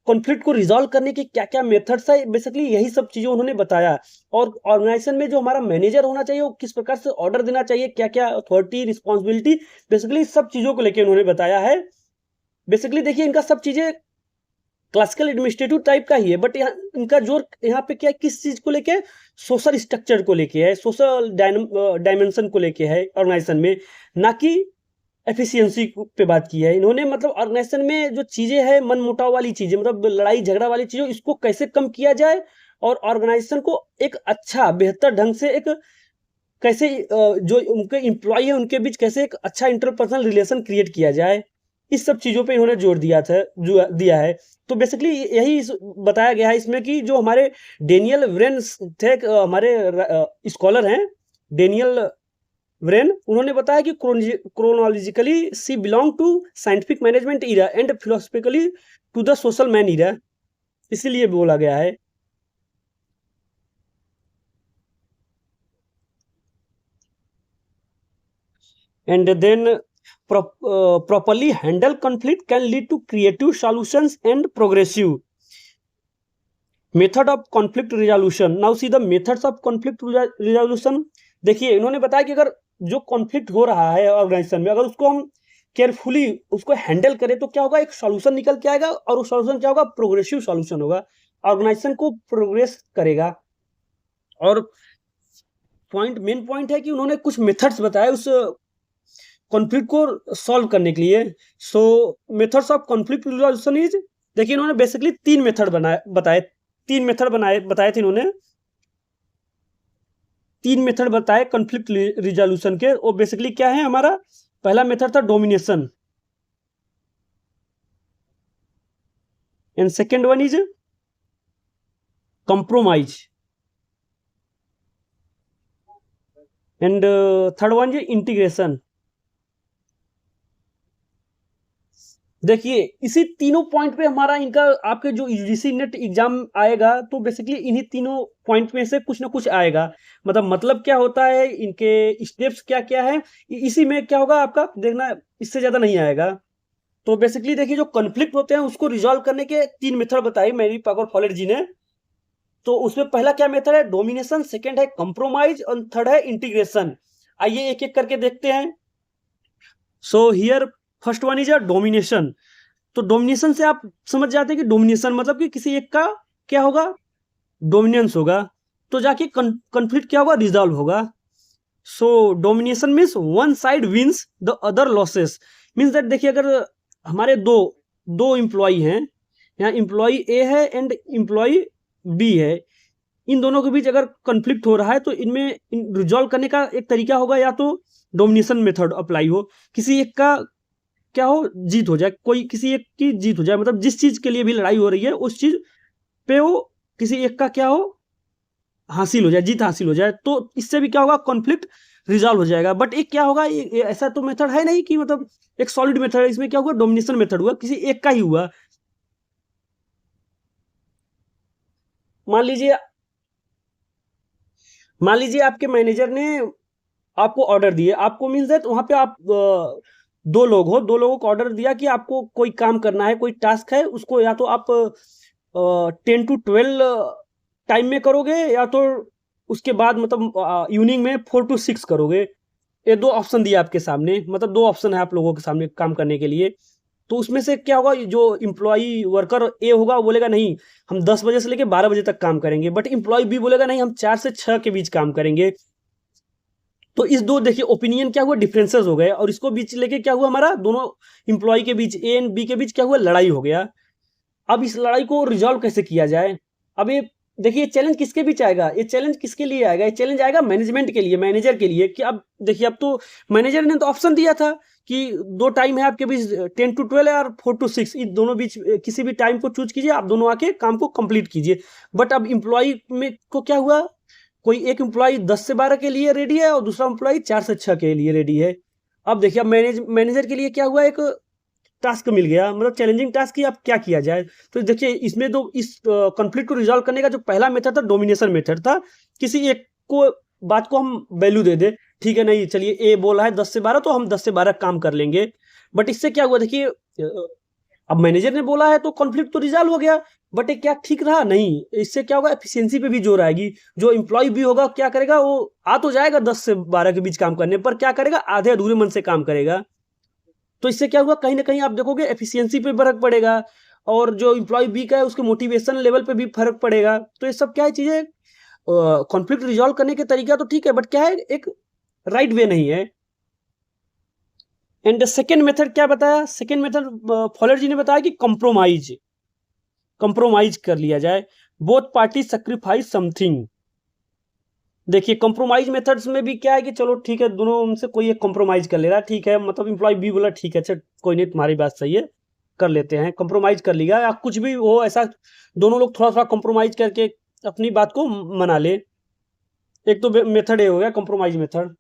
कॉन्फ्लिक्ट को रिजॉल्व करने के क्या क्या मेथड्स है। बेसिकली यही सब चीजें उन्होंने बताया। और ऑर्गेनाइजेशन में जो हमारा मैनेजर होना चाहिए वो किस प्रकार से ऑर्डर देना चाहिए, क्या क्या अथॉरिटी, रिस्पॉन्सिबिलिटी, बेसिकली सब चीजों को लेकर उन्होंने बताया है। बेसिकली देखिए इनका सब चीजें क्लासिकल एडमिनिस्ट्रेटिव टाइप का ही है, बट इनका जोर यहाँ पे क्या है, किस चीज को लेके, सोशल स्ट्रक्चर को लेके है, सोशल डायमेंशन को लेके है ऑर्गेनाइजेशन में, ना कि एफिशिएंसी पे बात की है इन्होंने। मतलब ऑर्गेनाइजेशन में जो चीजें हैं, मन मुटाव वाली चीजें, मतलब लड़ाई झगड़ा वाली चीजें, इसको कैसे कम किया जाए, और ऑर्गेनाइजेशन को एक अच्छा बेहतर ढंग से एक कैसे जो उनके एम्प्लॉय है उनके बीच कैसे एक अच्छा इंटरपर्सनल रिलेशन क्रिएट किया जाए, इस सब चीजों पे इन्होंने जोर दिया था, जो दिया है। तो बेसिकली यही बताया गया है इसमें कि जो हमारे डेनियल व्रेन थे, हमारे स्कॉलर हैं डेनियल व्रेन, उन्होंने बताया कि chronologically she belong to scientific management era and philosophically to the social man era, इसीलिए बोला गया है। And then properly handle conflict can lead to creative solutions and progressive method of conflict resolution. Now see the methods of conflict resolution. देखिए इन्होंने बताया कि अगर जो कॉन्फ्लिक्ट हो रहा है ऑर्गेनाइजेशन में, अगर उसको हम केयरफुली उसको हैंडल करें तो क्या होगा, एक सॉल्यूशन निकल के आएगा, और वो सॉल्यूशन क्या होगा, प्रोग्रेसिव सॉल्यूशन होगा, ऑर्गेनाइजेशन को प्रोग्रेस करेगा। और मेन पॉइंट है कि उन्होंने कुछ मेथड्स बताए उस कॉन्फ्लिक्ट को सॉल्व करने के लिए। सो methods of conflict resolution is, देखिए इन्होंने बेसिकली तीन मेथड बताए थे इन्होंने, तीन मेथड बताए कॉन्फ्लिक्ट रिजोल्यूशन के। वो बेसिकली क्या है, हमारा पहला मेथड था domination, and second one is compromise, and third one is integration. देखिए इसी तीनों पॉइंट पे हमारा इनका आपके जो यूजीसी नेट एग्जाम आएगा, तो बेसिकली इन्हीं तीनों पॉइंट में से कुछ ना कुछ आएगा। मतलब क्या होता है, इनके स्टेप्स क्या क्या है, इसी में क्या होगा आपका देखना, इससे ज्यादा नहीं आएगा। तो बेसिकली देखिए जो कॉन्फ्लिक्ट होते हैं उसको रिजॉल्व करने के तीन मेथड बताई मैरी पॉकर फॉलेट जी ने। तो उसमें पहला क्या मेथड है, डोमिनेशन, सेकेंड है कंप्रोमाइज, और थर्ड है इंटीग्रेशन। आइए एक एक करके देखते हैं। सो here first one is a domination. तो डोमिनेशन से आप समझ जाते हैं कि डोमिनेशन मतलब कि किसी एक का क्या होगा, डोमिनेंस होगा, तो जाके कॉन्फ्लिक्ट क्या होगा, रिजॉल्व होगा। So domination means one side wins the other loses, means that देखिए अगर हमारे दो दो एम्प्लॉय हैं, यहाँ एम्प्लॉय ए है एंड एम्प्लॉय बी है, इन दोनों के बीच अगर कॉन्फ्लिक्ट हो रहा है तो इनमें रिजॉल्व करने का एक तरीका होगा, या तो डोमिनेशन मेथड अप्लाई हो, किसी एक का क्या हो, जीत हो जाए, कोई किसी एक की जीत हो जाए, मतलब जिस चीज के लिए भी लड़ाई हो रही है उस चीज पे वो किसी एक का क्या हो, हासिल हो जाए, जीत हासिल हो जाए, तो इससे भी क्या होगा, कॉन्फ्लिक्ट रिजॉल्व हो जाएगा। बट एक क्या होगा, ये ऐसा तो मेथड है नहीं कि मतलब एक सॉलिड मेथड है, इसमें क्या हुआ, डोमिनेशन मेथड हुआ, किसी एक का ही हुआ। मान लीजिए मान लीजिए आपके मैनेजर ने आपको ऑर्डर दिए, आपको मीन्स दैट वहां पे आप दो लोग हो, दो लोगों को ऑर्डर दिया कि आपको कोई काम करना है, कोई टास्क है, उसको या तो आप 10 to 12 टाइम में करोगे, या तो उसके बाद मतलब इवनिंग में 4 to 6 करोगे। ये दो ऑप्शन दिया आपके सामने, मतलब दो ऑप्शन है आप लोगों के सामने काम करने के लिए। तो उसमें से क्या होगा, जो इम्प्लॉई वर्कर ए होगा वो बोलेगा नहीं, हम 10 बजे से लेकर 12 बजे तक काम करेंगे, बट इम्प्लॉय बी बोलेगा नहीं, हम 4 से 6 के बीच काम करेंगे। तो इस दो देखिए ओपिनियन क्या हुआ, डिफरेंसेस हो गए, और इसको बीच लेके क्या हुआ, हमारा दोनों इंप्लॉय के बीच, ए एंड बी के बीच क्या हुआ, लड़ाई हो गया। अब इस लड़ाई को रिजॉल्व कैसे किया जाए। अब ये देखिए, चैलेंज किसके बीच आएगा, ये चैलेंज किसके लिए आएगा, ये चैलेंज आएगा मैनेजमेंट के लिए, मैनेजर के लिए, कि अब देखिए, अब तो मैनेजर ने तो ऑप्शन दिया था कि दो टाइम है आपके बीच, 10 to 12 और 4 to 6, इन दोनों बीच किसी भी टाइम को चूज कीजिए, आप दोनों आके काम को कंप्लीट कीजिए। बट अब इंप्लॉय में को क्या हुआ, कोई एक एम्प्लॉय 10 से 12 के लिए रेडी है और दूसरा एम्प्लॉय 4 से 6 के लिए रेडी है। अब देखिए, अब मैनेजर के लिए क्या हुआ, एक टास्क मिल गया, मतलब चैलेंजिंग टास्क, कि अब क्या किया जाए। तो देखिए, इसमें तो इस कॉन्फ्लिक्ट को रिजॉल्व करने का जो पहला मेथड था, डोमिनेशन मेथड था, किसी एक को बात को हम वैल्यू दे दे, ठीक है, नहीं चलिए ए बोला है 10 से 12, तो हम 10 से 12 काम कर लेंगे। बट इससे क्या हुआ, देखिए अब मैनेजर ने बोला है तो कॉन्फ्लिक्ट तो रिजॉल्व हो गया, बट ये क्या ठीक रहा, नहीं, इससे क्या होगा, एफिशिएंसी पे भी जोर आएगी। जो एम्प्लॉय भी होगा क्या करेगा, वो आ तो जाएगा 10 से 12 के बीच काम करने पर, क्या करेगा, आधे अधूरे मन से काम करेगा। तो इससे क्या हुआ, कहीं ना कहीं आप देखोगे एफिशिएंसी पे फर्क पड़ेगा, और जो एम्प्लॉय बी का है उसके मोटिवेशन लेवल पे भी फर्क पड़ेगा। तो ये सब क्या है चीजें, कॉन्फ्लिक्ट रिजॉल्व करने के तरीका तो ठीक है, बट क्या है, एक राइट वे नहीं है। एंड सेकेंड मेथड क्या बताया, सेकेंड मेथड फॉलर जी ने बताया कि कंप्रोमाइज कर लिया जाए, बोथ पार्टी सेक्रीफाइस समथिंग। देखिए, कंप्रोमाइज मेथड्स में भी क्या है कि चलो ठीक है, दोनों में से कोई एक कंप्रोमाइज कर ले रहा है, ठीक है, मतलब एम्प्लॉय बी बोला ठीक है, अच्छा कोई नहीं, तुम्हारी बात सही है, कर लेते हैं, कंप्रोमाइज कर लिया, या कुछ भी हो ऐसा, दोनों लोग थोड़ा थोड़ा कंप्रोमाइज करके अपनी बात को मना ले। एक तो मेथड ये हो गया, compromise method.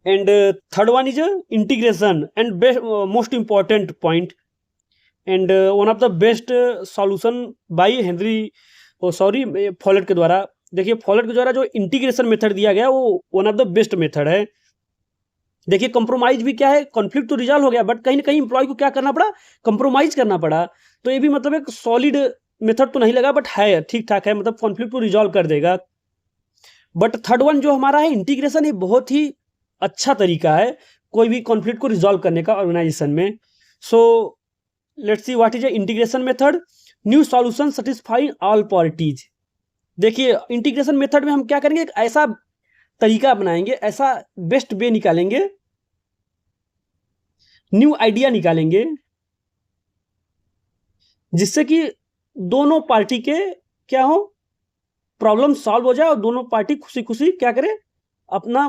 And third one is integration, and best most important point, and one of the best solution by Henry, sorry, Follett के द्वारा। देखिए, फॉलेट के द्वारा जो इंटीग्रेशन मेथड दिया गया वो one of the best method है। देखिए, कंप्रोमाइज भी क्या है, कॉन्फ्लिक्ट तो रिजॉल्व हो गया, बट कहीं ना कहीं इंप्लॉय को क्या करना पड़ा, कंप्रोमाइज करना पड़ा। तो ये भी मतलब एक सॉलिड मेथड तो नहीं लगा, बट है ठीक ठाक है, मतलब कॉन्फ्लिक्ट को रिजॉल्व कर देगा। बट थर्ड वन जो हमारा है इंटीग्रेशन, ये बहुत ही अच्छा तरीका है कोई भी कॉन्फ्लिक्ट को रिजॉल्व करने का ऑर्गेनाइजेशन में। So let's see what is a integration method, new solution satisfying all parties. देखिए, इंटीग्रेशन मेथड में हम क्या करेंगे, एक ऐसा तरीका अपनाएंगे, ऐसा बेस्ट वे निकालेंगे, न्यू आइडिया निकालेंगे, जिससे कि दोनों पार्टी के क्या हो, प्रॉब्लम सॉल्व हो जाए, और दोनों पार्टी खुशी खुशी क्या करे, अपना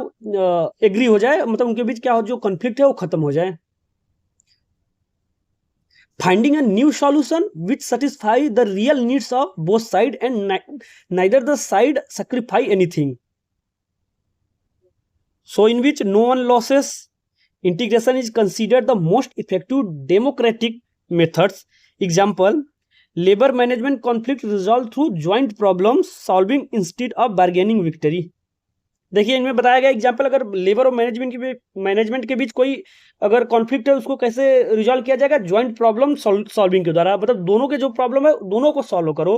एग्री हो जाए, मतलब उनके बीच क्या हो, जो कॉन्फ्लिक्ट है वो खत्म हो जाए। finding a new solution which satisfy the real needs of both side, and neither the side sacrifice anything, so in which no one loses. Integration is considered the most effective democratic methods. Example, labor management conflict resolved through joint problem solving instead of bargaining victory. देखिए, इनमें बताया गया एग्जाम्पल, अगर लेबर और मैनेजमेंट के बीच कोई अगर कॉन्फ्लिक्ट है, उसको कैसे रिजॉल्व किया जाएगा, ज्वाइंट प्रॉब्लम सॉल्विंग के द्वारा, मतलब दोनों के जो प्रॉब्लम है दोनों को सॉल्व करो,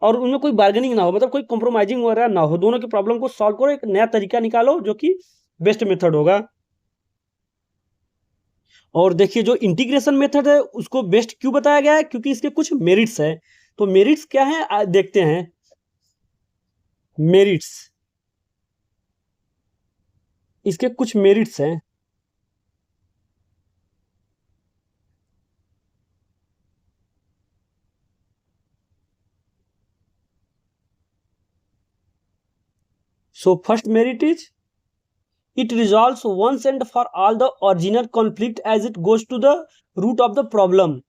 और उनमें कोई बार्गेनिंग ना हो, मतलब कोई कॉम्प्रोमाइजिंग वगैरह ना हो, दोनों के प्रॉब्लम को सॉल्व करो, एक नया तरीका निकालो जो कि बेस्ट मेथड होगा। और देखिए, जो इंटीग्रेशन मेथड है उसको बेस्ट क्यों बताया गया है, क्योंकि इसके कुछ मेरिट्स है। तो मेरिट्स क्या है, देखते हैं मेरिट्स, इसके कुछ मेरिट्स हैं। सो first merit is it resolves once and for all the original conflict as it goes to the root of the problem.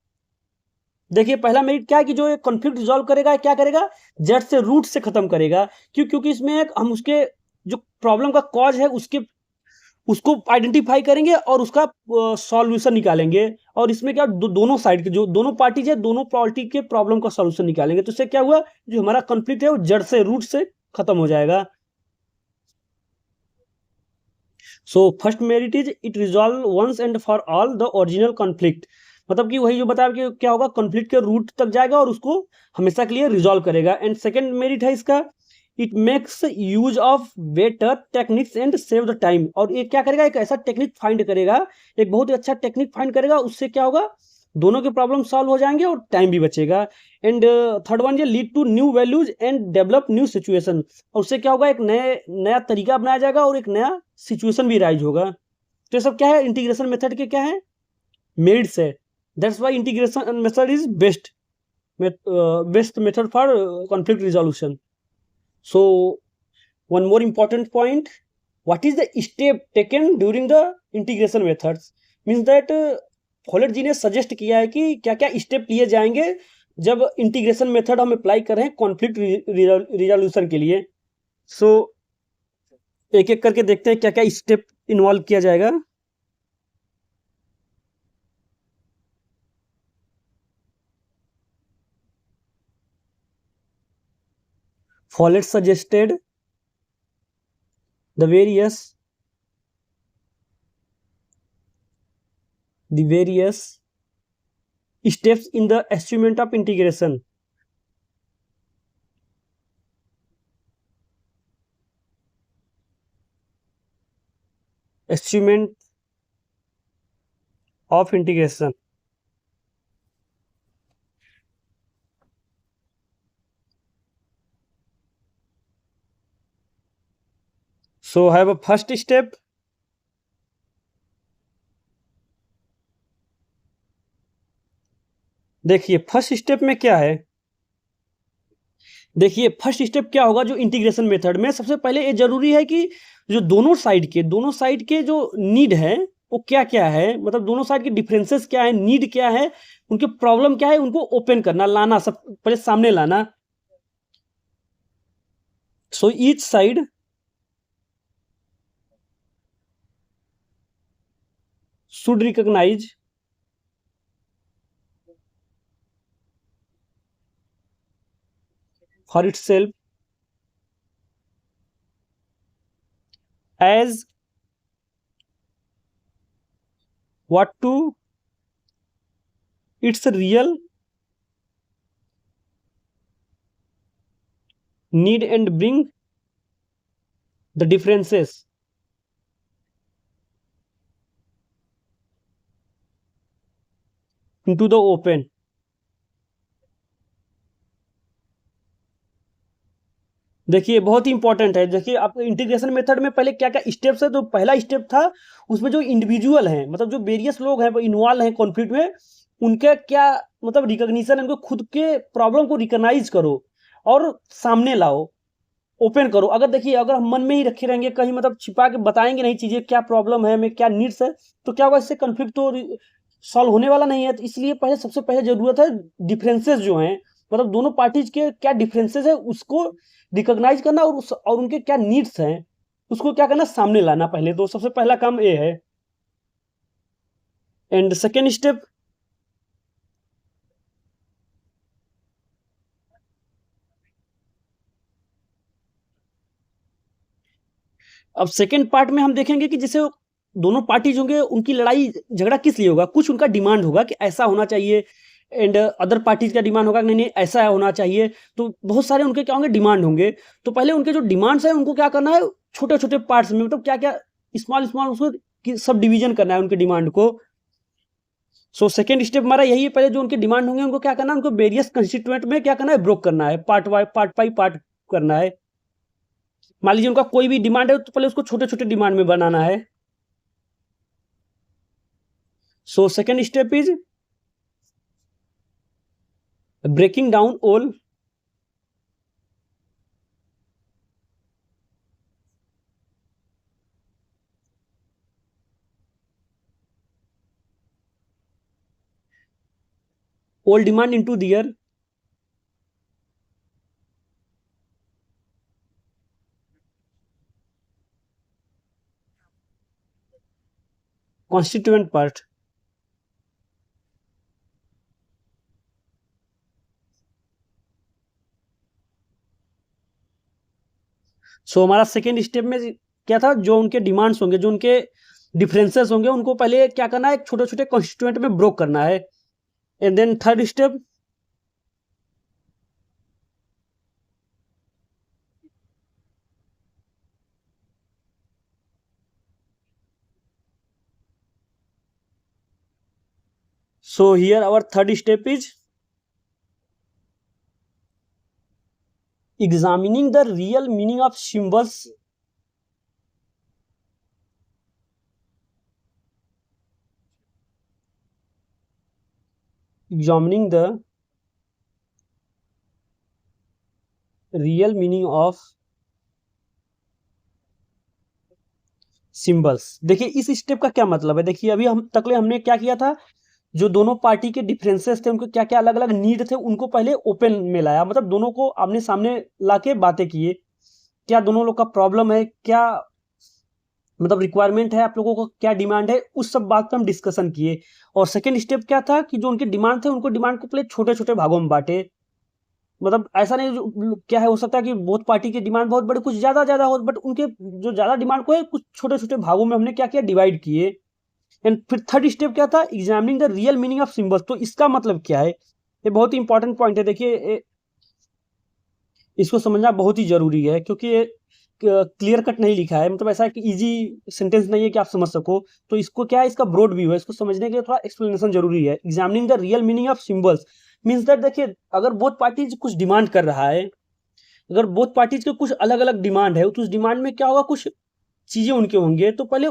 देखिए पहला मेरिट क्या है कि जो ये कॉन्फ्लिक्ट रिजॉल्व करेगा क्या करेगा, जड़ से रूट से खत्म करेगा। क्योंकि इसमें एक हम उसके जो प्रॉब्लम का कॉज है उसको आइडेंटिफाई करेंगे और उसका सॉल्यूशन निकालेंगे। और इसमें क्या दोनों साइड के जो दोनों पार्टीज है दोनों पार्टी के प्रॉब्लम का सॉल्यूशन निकालेंगे। तो इससे क्या हुआ, जो हमारा कॉन्फ्लिक्ट है वो जड़ से रूट से खत्म हो जाएगा। So first merit is it resolve once and for all the original conflict, मतलब कि वही जो बताया कि क्या होगा, कॉन्फ्लिक्ट के रूट तक जाएगा और उसको हमेशा के लिए रिजॉल्व करेगा। एंड सेकंड मेरिट है इसका, it makes use of better techniques and save the time, और ये क्या करेगा, एक ऐसा टेक्निक फाइंड करेगा, एक बहुत ही अच्छा टेक्निक फाइंड करेगा, उससे क्या होगा, दोनों के प्रॉब्लम सॉल्व हो जाएंगे और टाइम भी बचेगा। एंड थर्ड वन ये lead to new values and develop new situation, और उससे क्या होगा, एक नया तरीका अपनाया जाएगा और एक नया सिचुएशन भी राइज होगा। तो ये सब क्या है, इंटीग्रेशन मेथड के क्या है, मेरिट्स है। That's why integration method is best method for conflict resolution. So one more important point, what is the step taken during the integration methods, means that Follett ji ने सजेस्ट किया है कि क्या क्या स्टेप लिए जाएंगे जब इंटीग्रेशन मेथड हम अप्लाई कर रहे हैं कॉन्फ्लिक्ट रिजोल्यूशन के लिए। सो एक एक करके देखते हैं क्या क्या स्टेप इन्वॉल्व किया जाएगा। Follett suggested the various steps in the achievement of integration. Achievement of integration. So I have a first step. देखिए फर्स्ट स्टेप में क्या है, देखिए फर्स्ट स्टेप क्या होगा, जो इंटीग्रेशन मेथड में सबसे पहले ये जरूरी है कि जो दोनों साइड के जो नीड है वो क्या क्या है, मतलब दोनों साइड के डिफरेंसेस क्या है, नीड क्या है, उनके प्रॉब्लम क्या है, उनको ओपन करना, लाना, सब पहले सामने लाना। So each side should recognize for itself as what to its real need and bring the differences into the open। देखिए बहुत ही इंपॉर्टेंट है। देखिए आप इंटीग्रेशन मेथड में पहले क्या क्या स्टेप्स है, तो पहला स्टेप था उसमें जो इंडिविजुअल हैं, मतलब जो वेरियस लोग हैं वो इन्वॉल्व हैं कॉन्फ्लिक्ट में, उनके क्या मतलब रिकॉग्निशन है, उनको खुद के प्रॉब्लम को रिकॉग्नाइज करो और सामने लाओ, ओपन करो। अगर देखिए अगर हम मन में ही रखे रहेंगे कहीं, मतलब छिपा के बताएंगे नहीं चीजें, क्या प्रॉब्लम है हमें, क्या नीड्स है, तो क्या होगा, इससे कॉन्फ्लिक्ट तो सॉल्व होने वाला नहीं है। तो इसलिए पहले सबसे पहले जरूरत है डिफरेंसेस जो हैं, मतलब दोनों पार्टीज के क्या डिफरेंसेस है उसको रिकॉग्नाइज करना, और उनके क्या नीड्स हैं उसको क्या करना, सामने लाना। पहले तो सबसे पहला काम ये है। एंड सेकेंड स्टेप, अब सेकेंड पार्ट में हम देखेंगे कि जैसे दोनों पार्टीज होंगे उनकी लड़ाई झगड़ा किस लिए होगा, कुछ उनका डिमांड होगा कि ऐसा होना चाहिए, एंड अदर पार्टीज का डिमांड होगा कि नहीं नहीं ऐसा होना चाहिए। तो बहुत सारे उनके क्या होंगे, डिमांड होंगे। तो पहले उनके जो डिमांड्स है उनको क्या करना है, छोटे छोटे पार्ट्स में, मतलब क्या क्या स्मॉल स्मॉल उसको सब डिवीजन करना है उनके डिमांड को। सो सेकेंड स्टेप हमारा यही है, पहले जो उनके डिमांड होंगे उनको क्या करना है, उनको वेरियस कंस्टिट्यूएंट में क्या करना है, ब्रोक करना है, पार्ट बाई पार्ट करना है। मान लीजिए उनका कोई भी डिमांड है तो पहले उसको छोटे छोटे डिमांड में बनाना है। So second step is breaking down all all demand into their constituent part. सो हमारा सेकेंड स्टेप में क्या था, जो उनके डिमांड्स होंगे, जो उनके डिफरेंसेस होंगे, उनको पहले क्या करना है, छोटे छोटे कॉन्स्टिट्यूएंट में ब्रोक करना है. And then third step, so here our third step is examining the real meaning of symbols. Examining the real meaning of symbols. देखिए इस स्टेप का क्या मतलब है, देखिए अभी हम तकले हमने क्या किया था, जो दोनों पार्टी के डिफरेंसेस थे, उनको क्या क्या अलग अलग नीड थे, उनको पहले ओपन में लाया, मतलब दोनों को आमने सामने लाके बातें किए, क्या दोनों लोग का प्रॉब्लम है, क्या मतलब रिक्वायरमेंट है, आप लोगों को क्या डिमांड है, उस सब बात पे हम डिस्कशन किए. और सेकेंड स्टेप क्या था कि जो उनके डिमांड थे, उनको डिमांड को पहले छोटे छोटे भागों में बांटे. मतलब ऐसा नहीं, क्या है, हो सकता है कि बहुत पार्टी की डिमांड बहुत बड़ी, कुछ ज्यादा ज्यादा हो, बट उनके जो ज्यादा डिमांड को है, कुछ छोटे छोटे भागों में हमने क्या किया, डिवाइड किए. एंड फिर थर्ड स्टेप क्या था, examining the real meaning of symbols. तो इसका मतलब क्या है, ये बहुत ही इंपॉर्टेंट पॉइंट है. देखिए इसको समझना बहुत ही जरूरी है, क्योंकि ये क्लियर कट नहीं लिखा है, मतलब ऐसा कि इजी सेंटेंस नहीं है कि आप समझ सको. तो इसको क्या है, इसका ब्रॉड व्यू है, इसको समझने के लिए थोड़ा एक्सप्लेनेशन जरूरी है. Examining the real meaning of symbols means that, देखिए अगर बोथ पार्टीज कुछ डिमांड कर रहा है, अगर बोथ पार्टीज के कुछ अलग अलग डिमांड है, तो उस डिमांड में क्या होगा, कुछ चीजें उनके होंगे, तो पहले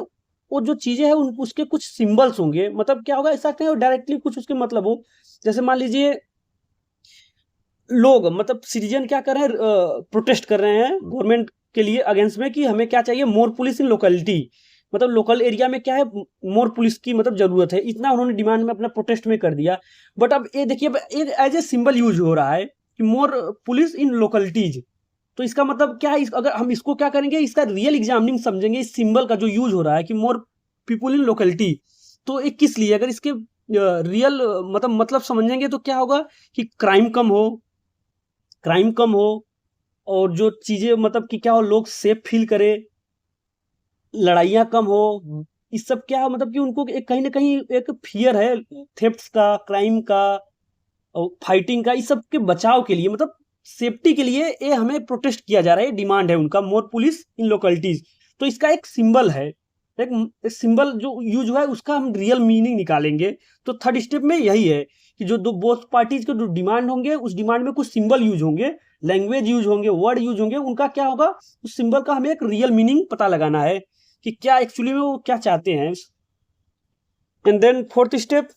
वो जो चीजें हैं उसके कुछ सिंबल्स होंगे. मतलब क्या होगा, ऐसा नहीं डायरेक्टली कुछ उसके मतलब हो. जैसे मान लीजिए लोग, मतलब सिटीजन क्या कर रहे हैं, प्रोटेस्ट कर रहे हैं गवर्नमेंट के लिए अगेंस्ट में, कि हमें क्या चाहिए, मोर पुलिस इन लोकेलिटी, मतलब लोकल एरिया में क्या है, मोर पुलिस की मतलब जरूरत है, इतना उन्होंने डिमांड में अपना प्रोटेस्ट में कर दिया. बट अब ये देखिए, एक एज ए सिंबल यूज हो रहा है कि मोर पुलिस इन लोकेलिटीज. तो इसका मतलब क्या है, अगर हम इसको क्या करेंगे, इसका रियल एग्जामिनिंग समझेंगे, इस सिंबल का जो यूज हो रहा है कि मोर पीपुल इन लोकेलिटी, तो ये किस लिए, अगर इसके रियल मतलब समझेंगे, तो क्या होगा कि क्राइम कम हो, और जो चीजें मतलब कि क्या हो, लोग सेफ फील करे, लड़ाइयाँ कम हो. इस सब क्या है, मतलब कि उनको एक कहीं ना कहीं एक फियर है थेफ्ट्स का, क्राइम का और फाइटिंग का, इस सब के बचाव के लिए, मतलब सेफ्टी के लिए ये हमें प्रोटेस्ट किया जा रहा है, डिमांड है उनका, मोर पुलिस इन लोकेलिटीज. तो इसका एक सिंबल है, एक सिंबल जो यूज हुआ है, उसका हम रियल मीनिंग निकालेंगे. तो थर्ड स्टेप में यही है कि जो दो बोथ पार्टीज के जो डिमांड होंगे, उस डिमांड में कुछ सिंबल यूज होंगे, लैंग्वेज यूज होंगे, वर्ड यूज होंगे, उनका क्या होगा, उस सिंबल का हमें एक रियल मीनिंग पता लगाना है कि क्या एक्चुअली में वो क्या चाहते हैं. And then fourth step,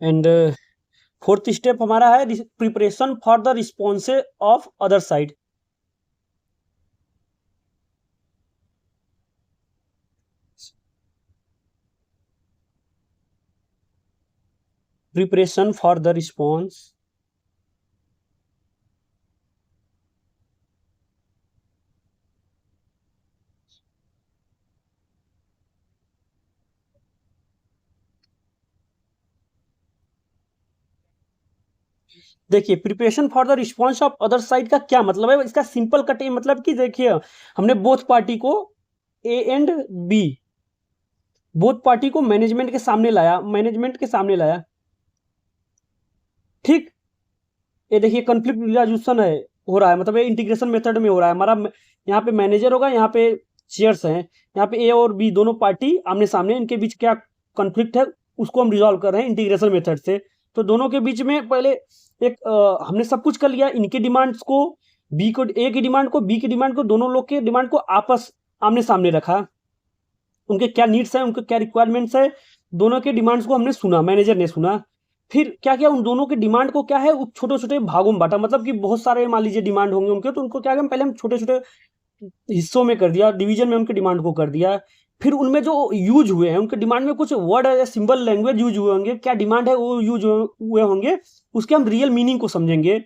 and fourth step हमारा है preparation for the response of other side. Preparation for the response देखिए preparation for the response of other side का क्या मतलब है, इसका सिंपल कट मतलब कि देखिए हमने बोथ पार्टी को A and B, both party को मैनेजमेंट के सामने लाया, ठीक. ये देखिए कॉन्फ्लिक्ट रिजोल्यूशन है, हो रहा है, मतलब ये इंटीग्रेशन मेथड में हो रहा है हमारा. यहाँ पे मैनेजर होगा, यहाँ पे चेयर्स हैं, यहाँ पे ए और बी दोनों पार्टी आमने सामने, इनके बीच क्या कॉन्फ्लिक्ट है, उसको हम रिजॉल्व कर रहे हैं इंटीग्रेशन मेथड से. तो दोनों के बीच में पहले एक हमने सब कुछ कर लिया, इनके डिमांड्स को, बी को, ए की डिमांड को, बी की डिमांड को, दोनों लोग के डिमांड को आपस आमने सामने रखा, उनके क्या नीड्स हैं, उनके क्या रिक्वायरमेंट्स है, दोनों के डिमांड्स को हमने सुना, मैनेजर ने सुना. फिर क्या किया, उन दोनों के डिमांड को क्या है, छोटे छोटे भागों में बांटा, मतलब कि बहुत सारे मान लीजिए डिमांड होंगे उनके, तो उनको क्या किया, पहले हम छोटे छोटे हिस्सों में कर दिया, डिवीजन में उनके डिमांड को कर दिया। फिर उनमें जो यूज हुए हैं उनके डिमांड में कुछ वर्ड या सिंबल लैंग्वेज यूज हुए होंगे, क्या डिमांड है वो यूज हुए होंगे, उसके हम रियल मीनिंग को समझेंगे।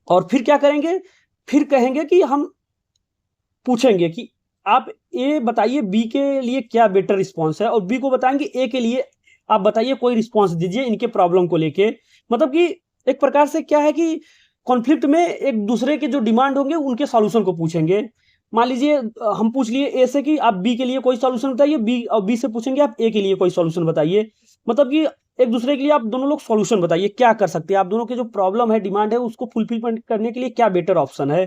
और फिर क्या करेंगे, फिर कहेंगे कि हम पूछेंगे कि आप ए बताइए बी के लिए क्या बेटर रिस्पॉन्स है, और बी को बताएंगे ए के लिए आप बताइए कोई रिस्पॉन्स दीजिए इनके प्रॉब्लम को लेके। मतलब कि एक प्रकार से क्या है कि कॉन्फ्लिक्ट में एक दूसरे के जो डिमांड होंगे उनके सॉल्यूशन को पूछेंगे। मान लीजिए हम पूछ लिए ए से कि आप बी के लिए कोई सॉल्यूशन बताइए, बी और बी से पूछेंगे आप ए के लिए कोई सॉल्यूशन बताइए। मतलब कि एक दूसरे के लिए आप दोनों लोग सॉल्यूशन बताइए क्या कर सकते हैं, आप दोनों के जो प्रॉब्लम है डिमांड है उसको फुलफिल करने के लिए क्या बेटर ऑप्शन है।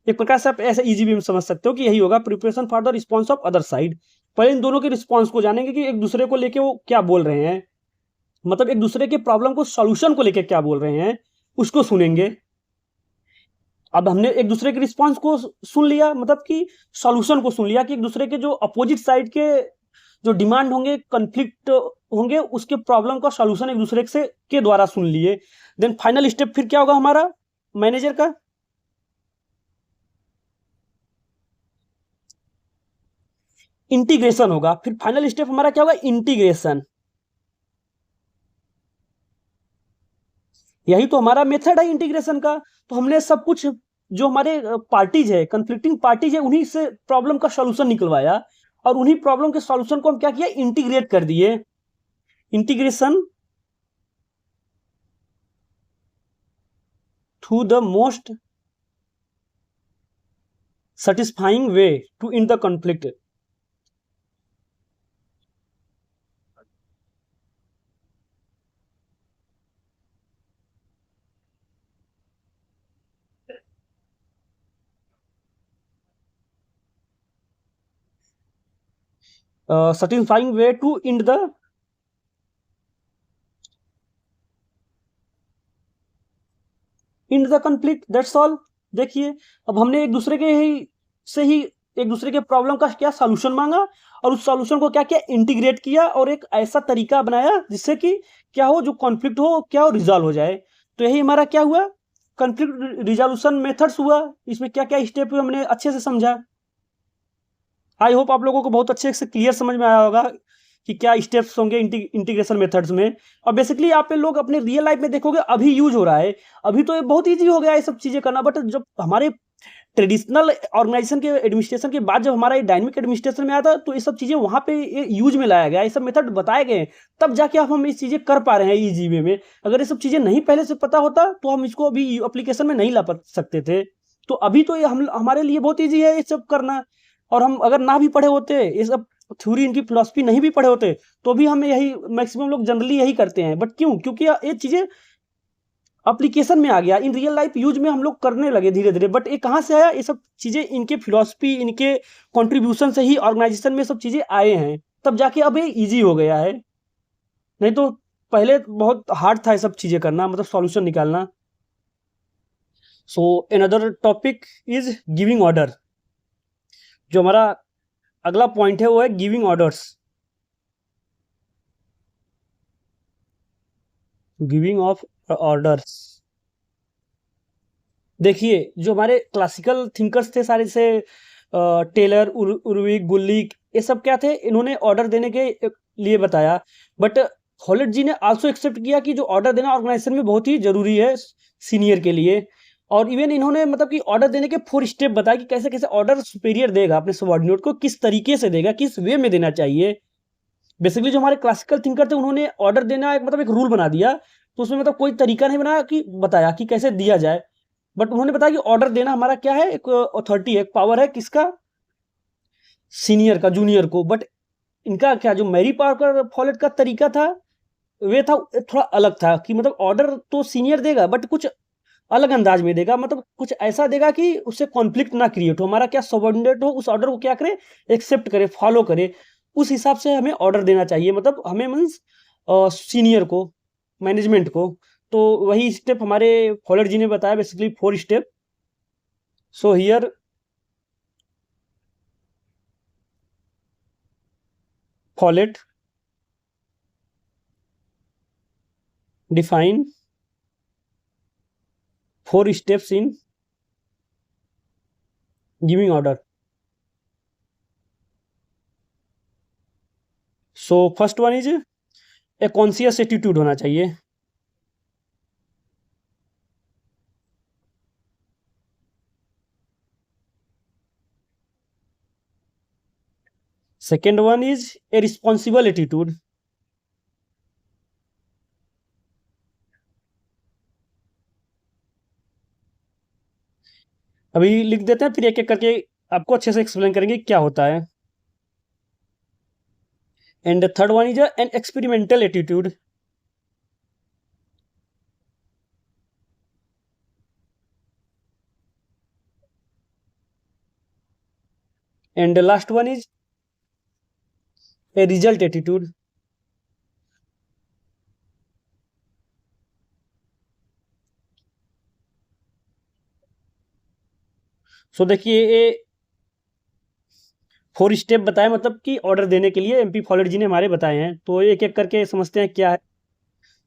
एक प्रकार से आप ऐसे इजी वे में समझ सकते हो कि यही होगा preparation for the response of other side. पहले इन दोनों के रिस्पॉन्स को जानेंगे कि एक दूसरे को लेके वो क्या बोल रहे हैं, मतलब एक दूसरे के प्रॉब्लम को सॉल्यूशन को लेके क्या बोल रहे हैं उसको सुनेंगे। अब हमने एक दूसरे के रिस्पॉन्स को सुन लिया, मतलब कि सॉल्यूशन को सुन लिया कि एक दूसरे के जो अपोजिट साइड के जो डिमांड होंगे, कन्फ्लिक्ट होंगे, उसके प्रॉब्लम का सॉल्यूशन एक दूसरे से के द्वारा सुन लिए। देन फाइनल स्टेप फिर क्या होगा हमारा मैनेजर का, इंटीग्रेशन होगा। फिर फाइनल स्टेप हमारा क्या होगा, इंटीग्रेशन। यही तो हमारा मेथड है इंटीग्रेशन का। तो हमने सब कुछ जो हमारे पार्टीज है, कंफ्लिक्टिंग पार्टीज है, उन्हीं से प्रॉब्लम का सॉल्यूशन निकलवाया, और उन्हीं प्रॉब्लम के सॉल्यूशन को हम क्या किया, इंटीग्रेट कर दिए। Integration through the most satisfying way to end the conflict. Satisfying way to end the conflict, that's all। देखिए अब हमने एक दूसरे के ही से ही एक दूसरे के प्रॉब्लम का क्या सॉल्यूशन मांगा, और उस सॉल्यूशन को क्या किया, इंटीग्रेट किया, और एक ऐसा तरीका बनाया जिससे कि क्या हो, जो कॉन्फ्लिक्ट हो क्या हो, रिजॉल्व हो जाए। तो यही हमारा क्या हुआ, कॉन्फ्लिक्ट रिजोल्यूशन मेथड्स हुआ। इसमें क्या क्या स्टेप हुए हमने अच्छे से समझा। आई होप आप लोगों को बहुत अच्छे से क्लियर समझ में आया होगा कि क्या स्टेप्स होंगे इंटीग्रेशन मेथड्स में। और बेसिकली आप लोग अपने रियल लाइफ में देखोगे अभी यूज हो रहा है। अभी तो ये बहुत ईजी हो गया है ये सब चीजें करना, बट जब हमारे ट्रेडिशनल ऑर्गेनाइजेशन के एडमिनिस्ट्रेशन के बाद जब हमारा ये डायनेमिक एडमिनिस्ट्रेशन में आया था, तो ये सब चीजें वहां पे ये यूज में लाया गया, ये सब मेथड बताए गए, तब जाके अब हम ये चीजें कर पा रहे हैं इजी वे में। अगर ये सब चीजें नहीं पहले से पता होता तो हम इसको अभी एप्लीकेशन में नहीं ला सकते थे। तो अभी तो ये हम हमारे लिए बहुत ईजी है ये सब करना। और हम अगर ना भी पढ़े होते ये सब थ्योरी, इनकी फिलोसफी नहीं भी पढ़े होते, तो भी हम यही मैक्सिमम लोग जनरली यही करते हैं। बट क्यों, क्योंकि ये चीजें एप्लीकेशन में आ गया, इन रियल लाइफ यूज में हम लोग करने लगे धीरे धीरे। बट ये कहाँ से आया, ये सब चीजें इनके फिलोसफी, इनके कंट्रीब्यूशन से ही ऑर्गेनाइजेशन में सब चीजें आए हैं, तब जाके अब ये इजी हो गया है। नहीं तो पहले बहुत हार्ड था ये सब चीजें करना, मतलब सॉल्यूशन निकालना। So another topic is giving order. जो हमारा अगला पॉइंट है वो है giving orders. Giving of orders. देखिए जो हमारे क्लासिकल थिंकर्स थे सारे से, टेलर, उर्विक, गुल्लिक, ये सब क्या थे, इन्होंने ऑर्डर देने के लिए बताया। बट हॉलेट जी ने आल्सो एक्सेप्ट किया कि जो ऑर्डर देना ऑर्गेनाइजेशन में बहुत ही जरूरी है सीनियर के लिए। और इवन इन्होंने मतलब कि ऑर्डर देने के 4 स्टेप बताया कि कैसे कैसे ऑर्डर सुपीरियर देगा अपने सबऑर्डिनेट को, किस तरीके से देगा, किस वे में देना चाहिए। बेसिकली जो हमारे क्लासिकल थिंकर थे उन्होंने ऑर्डर देना एक मतलब एक रूल बना दिया, तो उसमें मतलब कोई तरीका नहीं बनाया कि बताया कि कैसे दिया जाए। बट उन्होंने बताया कि ऑर्डर देना हमारा क्या है, एक अथॉरिटी है, एक पावर है, किसका, सीनियर का जूनियर को। बट इनका क्या, जो मैरी पार्कर फॉलेट का तरीका था वे था थोड़ा अलग था, कि मतलब ऑर्डर तो सीनियर देगा बट कुछ अलग अंदाज में देगा, मतलब कुछ ऐसा देगा कि उससे कॉन्फ्लिक्ट ना क्रिएट हो, हमारा क्या सबऑर्डिनेट हो उस ऑर्डर को क्या करे, एक्सेप्ट करे, फॉलो करे। उस हिसाब से हमें ऑर्डर देना चाहिए, मतलब हमें मीन्स सीनियर को, मैनेजमेंट को। तो वही स्टेप हमारे फॉलेट जी ने बताया, basically 4 step. So here Follett define 4 steps in giving order. So first one is a conscious attitude होना चाहिए। Second one is a responsible attitude. अभी लिख देते हैं, फिर एक एक करके आपको अच्छे से एक्सप्लेन करेंगे क्या होता है। And third one is an experimental attitude. And last one is a result attitude. So देखिए, ये 4 स्टेप बताए, मतलब कि ऑर्डर देने के लिए एमपी फॉलेट जी ने हमारे बताए हैं, तो एक एक करके समझते हैं क्या है।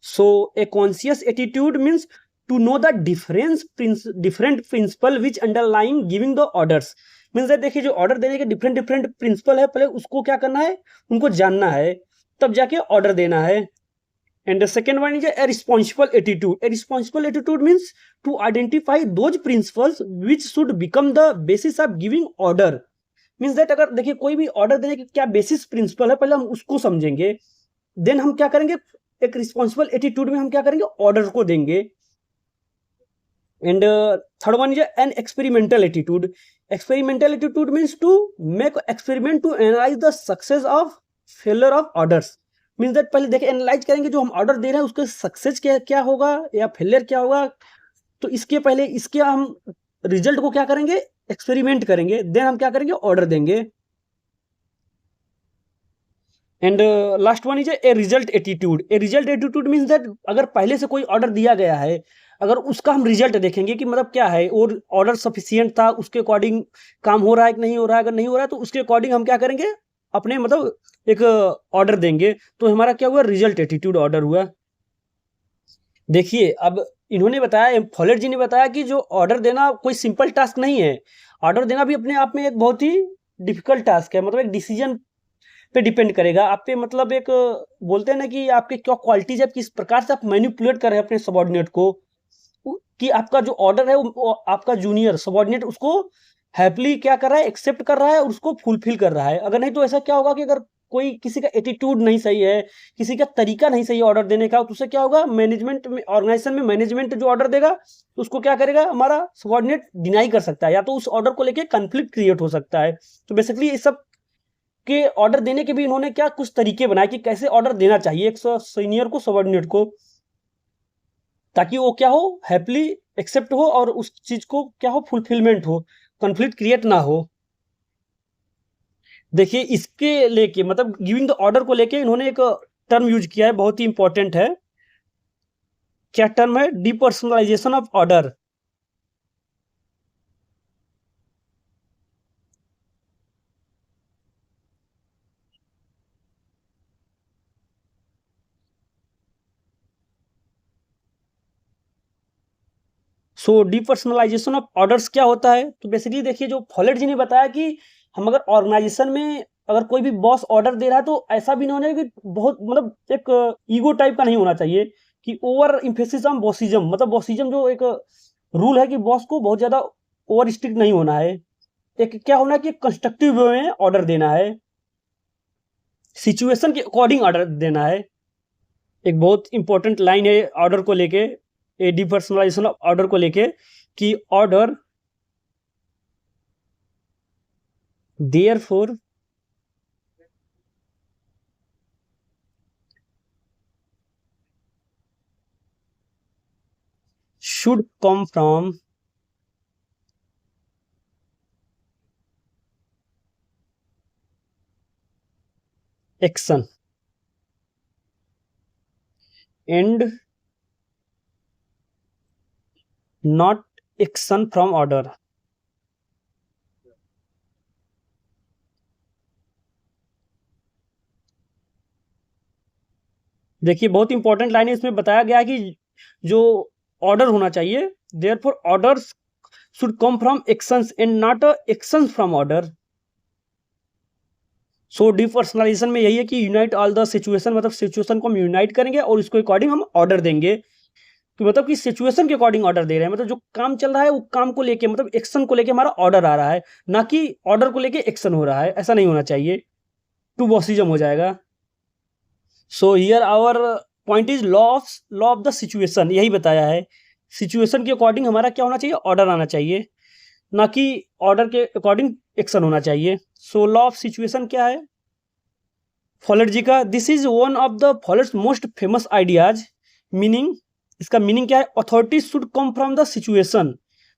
So a conscious attitude means to know the different principle which underlying giving the orders. Means that देखिए, जो ऑर्डर देने के डिफरेंट डिफरेंट प्रिंसिपल है, पहले उसको क्या करना है, उनको जानना है, तब जाके ऑर्डर देना है। And the second one is a responsible attitude. A responsible attitude means to identify those principles which should become the basis of giving order. Means that अगर देखिए कोई भी ऑर्डर देने के क्या बेसिस प्रिंसिपल है, पहले हम उसको समझेंगे, देन हम क्या करेंगे, एक रिस्पॉन्सिबल एटीट्यूड में हम क्या करेंगे, ऑर्डर को देंगे। And third one is an experimental attitude. Experimental attitude means to make experiment to analyse the success of failure of orders. Means that पहले देखे एनालाइज करेंगे जो हम ऑर्डर दे रहे हैं उसका सक्सेस क्या क्या होगा या फेलियर क्या होगा, तो इसके पहले इसके हम रिजल्ट को क्या करेंगे, एक्सपेरिमेंट करेंगे, देन हम क्या करेंगे, ऑर्डर देंगे। And last one is a result attitude. A result attitude means that अगर पहले से कोई ऑर्डर दिया गया है, अगर उसका हम रिजल्ट देखेंगे कि मतलब क्या है, और ऑर्डर सफिशियंट था, उसके अकॉर्डिंग काम हो रहा है कि नहीं हो रहा है, अगर नहीं हो रहा है तो उसके अकॉर्डिंग हम क्या करेंगे, अपने मतलब एक ऑर्डर देंगे, तो हमारा क्या हुआ, रिजल्ट एटीट्यूड ऑर्डर हुआ। देखिए अब इन्होंने बताया, फॉलेट जी ने बताया कि जो ऑर्डर देना कोई सिंपल टास्क नहीं है। ऑर्डर देना भी अपने आप में एक बहुत ही डिफिकल्ट टास्क है, मतलब एक डिसीजन पे डिपेंड करेगा आप पे, मतलब एक बोलते हैं ना कि आपके क्या क्वालिटीज है, किस प्रकार से आप मैनिपुलेट कर रहे हैं अपने सबॉर्डिनेट को, कि आपका जो ऑर्डर है वो आपका जूनियर सबॉर्डिनेट उसको हैप्पीली क्या कर रहा है, एक्सेप्ट कर रहा है और उसको फुलफिल कर रहा है। अगर नहीं तो ऐसा क्या होगा कि अगर कोई किसी का एटीट्यूड नहीं सही है, किसी का तरीका नहीं सही है ऑर्डर देने का, तो उससे क्या होगा, मैनेजमेंट में, ऑर्गेनाइजेशन में मैनेजमेंट जो ऑर्डर देगा तो उसको क्या करेगा, हमारा सबॉर्डिनेट डिनाई कर सकता है, या तो उस ऑर्डर को लेके कंफ्लिक्ट क्रिएट हो सकता है। तो बेसिकली ये सब के ऑर्डर देने के भी इन्होंने क्या कुछ तरीके बनाए कि कैसे ऑर्डर देना चाहिए एक सीनियर को, सबॉर्डिनेट को, ताकि वो क्या हो, हैप्पीली एक्सेप्ट हो और उस चीज को क्या हो, फुलफिलमेंट हो, कॉन्फ्लिक्ट क्रिएट ना हो। देखिए इसके लेके मतलब गिविंग द ऑर्डर को लेके इन्होंने एक टर्म यूज किया है, बहुत ही इंपॉर्टेंट है। क्या टर्म है, depersonalisation of order. So depersonalisation of orders क्या होता है, तो बेसिकली देखिए जो फॉलेट जी ने बताया कि हम अगर ऑर्गेनाइजेशन में अगर कोई भी बॉस ऑर्डर दे रहा है तो ऐसा भी नहीं होना कि बहुत मतलब एक ईगो टाइप का नहीं होना चाहिए, कि ओवर इम्फेसिस ऑन बॉसिज्म, मतलब बॉसिज्म जो एक रूल है कि बॉस को बहुत ज्यादा ओवर स्ट्रिक्ट नहीं होना है, एक क्या होना है कि कंस्ट्रक्टिव वे में ऑर्डर देना है, सिचुएशन के अकॉर्डिंग ऑर्डर देना है। एक बहुत इंपॉर्टेंट लाइन है ऑर्डर को लेके, ए डिपर्सनलाइजेशन ऑफ ऑर्डर को लेके, कि order therefore should come from action and not action from order। देखिए बहुत इंपॉर्टेंट लाइन है, इसमें बताया गया है कि जो ऑर्डर होना चाहिए, therefore orders should come from actions and not actions from order. So depersonalisation में यही है कि यूनाइट ऑल द सिचुएशन, मतलब सिचुएशन को हम यूनाइट करेंगे और उसको अकॉर्डिंग हम ऑर्डर देंगे। तो मतलब कि सिचुएशन के अकॉर्डिंग ऑर्डर दे रहे हैं, मतलब जो काम चल रहा है वो काम को लेके, मतलब एक्शन को लेके हमारा ऑर्डर आ रहा है, ना कि ऑर्डर को लेके एक्शन हो रहा है। ऐसा नहीं होना चाहिए, टू बॉसिज्म हो जाएगा। So here our point is law of the situation, यही बताया है। सिचुएशन के अकॉर्डिंग हमारा क्या होना चाहिए, ऑर्डर आना चाहिए, ना कि ऑर्डर के अकॉर्डिंग एक्शन होना चाहिए। सो लॉ ऑफ सिचुएशन क्या है फॉलेट जी का, this is one of the Follett's most famous ideas. Meaning, इसका मीनिंग क्या है, authority should come from the situation,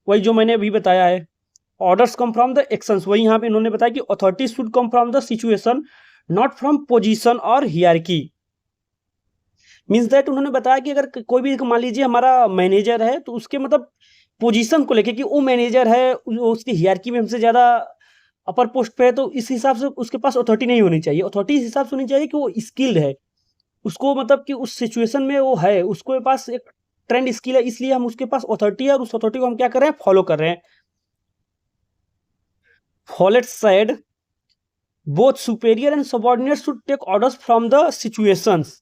वही जो मैंने अभी बताया है। Orders come from the actions, वही यहाँ पे इन्होंने बताया कि authority should come from the situation not from position और हियरकी। मीन्स दैट उन्होंने बताया कि अगर कोई भी, मान लीजिए हमारा मैनेजर है, तो उसके मतलब पोजीशन को लेके कि वो मैनेजर है, उसकी हियरकी में हमसे ज़्यादा अपर पोस्ट पे है, तो इस हिसाब से उसके पास अथॉरिटी नहीं होनी चाहिए। अथॉरिटी इस हिसाब से होनी चाहिए कि वो स्किल्ड है, उसको मतलब कि उस सिचुएशन में वो है, उसके पास एक ट्रेंड स्किल है, इसलिए हम उसके पास अथॉरिटी है और उस अथॉरिटी को हम क्या कर रहे हैं, फॉलो कर रहे हैं। Follett said both superior and subordinate should take orders from the situations.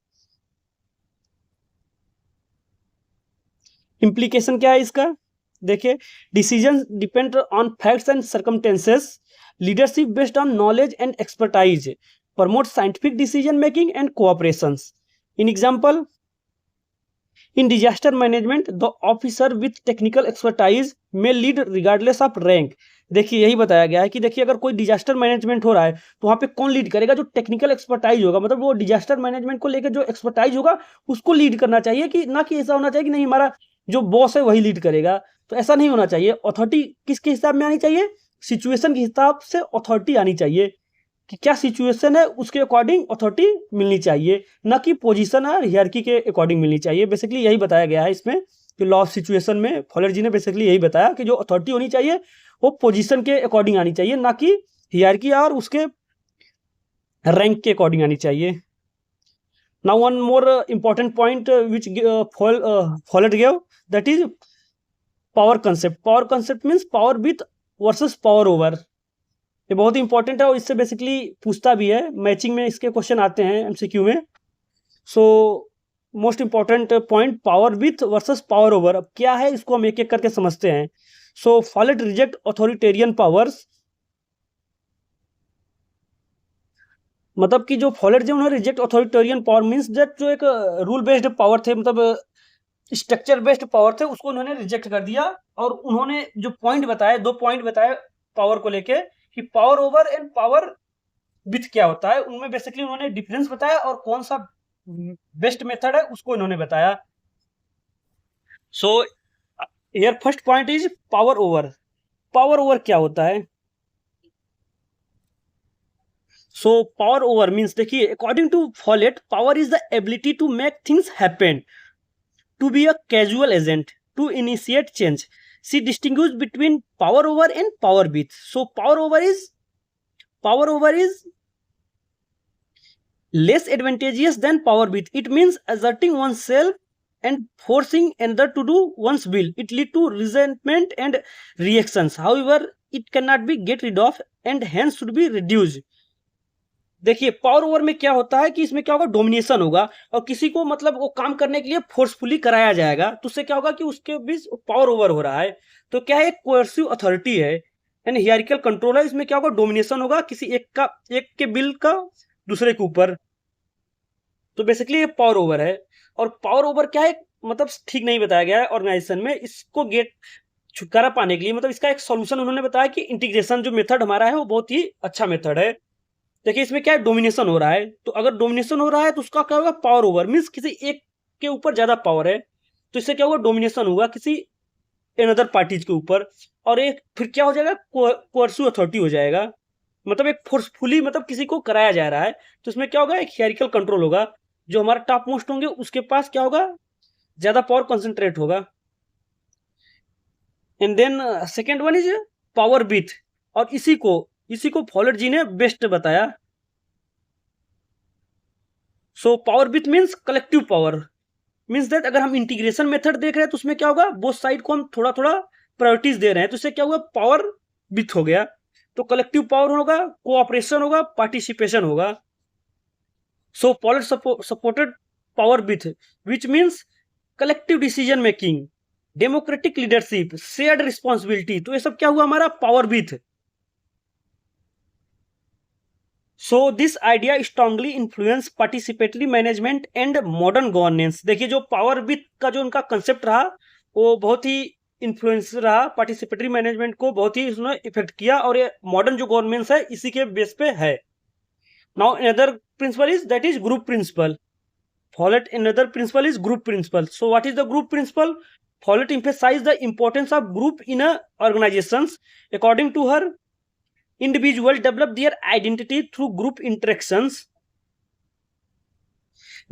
implication क्या है इसका, देखिए, decision depend on facts and circumstances, leadership based on knowledge and expertise, promote scientific decision making and cooperation. In example, in disaster management the officer with technical expertise may lead regardless of rank। देखिए यही बताया गया है कि देखिए अगर कोई डिजास्टर मैनेजमेंट हो रहा है तो वहां पे कौन लीड करेगा, जो टेक्निकल एक्सपर्टाइज होगा, मतलब वो डिजास्टर मैनेजमेंट को लेकर जो एक्सपर्टाइज होगा उसको लीड करना चाहिए, कि ना कि ऐसा होना चाहिए कि नहीं हमारा जो बॉस है वही लीड करेगा। तो ऐसा नहीं होना चाहिए। अथॉरिटी किसके हिसाब में आनी चाहिए, सिचुएशन के हिसाब से अथॉरिटी आनी चाहिए, कि क्या सिचुएशन है उसके अकॉर्डिंग अथॉरिटी मिलनी चाहिए, ना कि पोजीशन और हियरकी के अकॉर्डिंग मिलनी चाहिए। बेसिकली यही बताया गया है इसमें कि लॉ ऑफ सिचुएशन में फॉलेट जी ने बेसिकली यही बताया कि जो अथॉरिटी होनी चाहिए वो पोजीशन के अकॉर्डिंग आनी चाहिए, ना कि हियरकी और उसके रैंक के अकॉर्डिंग आनी चाहिए। Now one more important point which Follett give, that is power concept. Power concept means power with versus power over. ये बहुत ही इंपॉर्टेंट है और इससे बेसिकली पूछता भी है, मैचिंग में इसके क्वेश्चन आते हैं एमसीक्यू में। So most important point, power with versus power over. अब क्या है इसको हम एक एक करके समझते हैं। So folate reject authoritarian powers, मतलब कि जो फॉलेट जो उन्होंने reject authoritarian power means that जो एक रूल बेस्ड पावर थे, मतलब स्ट्रक्चर बेस्ड पावर थे, उसको उन्होंने रिजेक्ट कर दिया। और उन्होंने जो पॉइंट बताए, 2 पॉइंट बताए पावर को लेके, कि power over and power with क्या होता है, उनमें बेसिकली उन्होंने डिफरेंस बताया और कौन सा बेस्ट मेथड है उसको इन्होंने बताया। So here first point is power over. Power over क्या होता है, सो पावर ओवर मीन्स, देखिए according to Follett, power is the ability to make things happen, to be a casual agent, to initiate change. She distinguish between power over and power with. So power over is less advantageous than power with. It means asserting oneself and forcing another to do one's will. It lead to resentment and reactions. However, it cannot be get rid of and hence should be reduced. देखिए पावर ओवर में क्या होता है कि इसमें क्या होगा, डोमिनेशन होगा और किसी को मतलब वो काम करने के लिए फोर्सफुली कराया जाएगा, तो उससे क्या होगा कि उसके बीच पावर ओवर हो रहा है। तो क्या है, एक कोर्सिव अथॉरिटी है एंड हियररिकल कंट्रोल है, इसमें क्या होगा, डोमिनेशन होगा किसी एक के बिल का दूसरे के ऊपर। तो बेसिकली ये पावर ओवर है। और पावर ओवर क्या है, मतलब ठीक नहीं बताया गया है ऑर्गेनाइजेशन में। इसको गेट छुटकारा पाने के लिए, मतलब इसका एक सॉल्यूशन उन्होंने बताया कि इंटीग्रेशन जो मेथड हमारा है वो बहुत ही अच्छा मेथड है। देखिए इसमें क्या है, डोमिनेशन हो रहा है, तो अगर डोमिनेशन हो रहा है तो उसका क्या होगा, पावर ओवर मीन्स किसी एक के ऊपर ज्यादा पावर है, तो इससे क्या होगा, डोमिनेशन होगा किसी अनदर पार्टीज के ऊपर। और एक फिर क्या हो जाएगा, कोर्सिव अथॉरिटी हो जाएगा, मतलब एक फोर्सफुली मतलब किसी को कराया जा रहा है, तो इसमें क्या होगा, एक हियररिकल कंट्रोल होगा। जो हमारा टॉप मोस्ट होंगे उसके पास क्या होगा, ज्यादा पावर कंसंट्रेट होगा। And then second one is power with, और इसी को फॉलेट जी ने बेस्ट बताया। So power with means collective power, means that अगर हम इंटीग्रेशन मेथड देख रहे हैं तो उसमें क्या होगा, बोथ साइड को हम थोड़ा थोड़ा प्रायोरिटीज दे रहे हैं, तो इससे क्या हुआ, पावर विथ हो गया। तो कलेक्टिव पावर होगा, कोऑपरेशन होगा, पार्टिसिपेशन होगा। So Follett supported power with, which means collective decision making, democratic leadership, shared responsibility. तो ये सब क्या हुआ, हमारा power with. So this idea strongly influence participatory management and modern governance. देखिए जो पावर विथ का जो उनका कंसेप्ट रहा, वो बहुत ही इन्फ्लुएंस रहा, पार्टिसिपेटरी मैनेजमेंट को बहुत ही उसने इफेक्ट किया, और ये मॉडर्न जो गवर्नेंस है इसी के बेस पे है। Now another principle is that is group principle. Follett another principle is group principle. So what is the group principle? Follett emphasized the importance of group in a organizations. According to her, individual develop their identity through group interactions.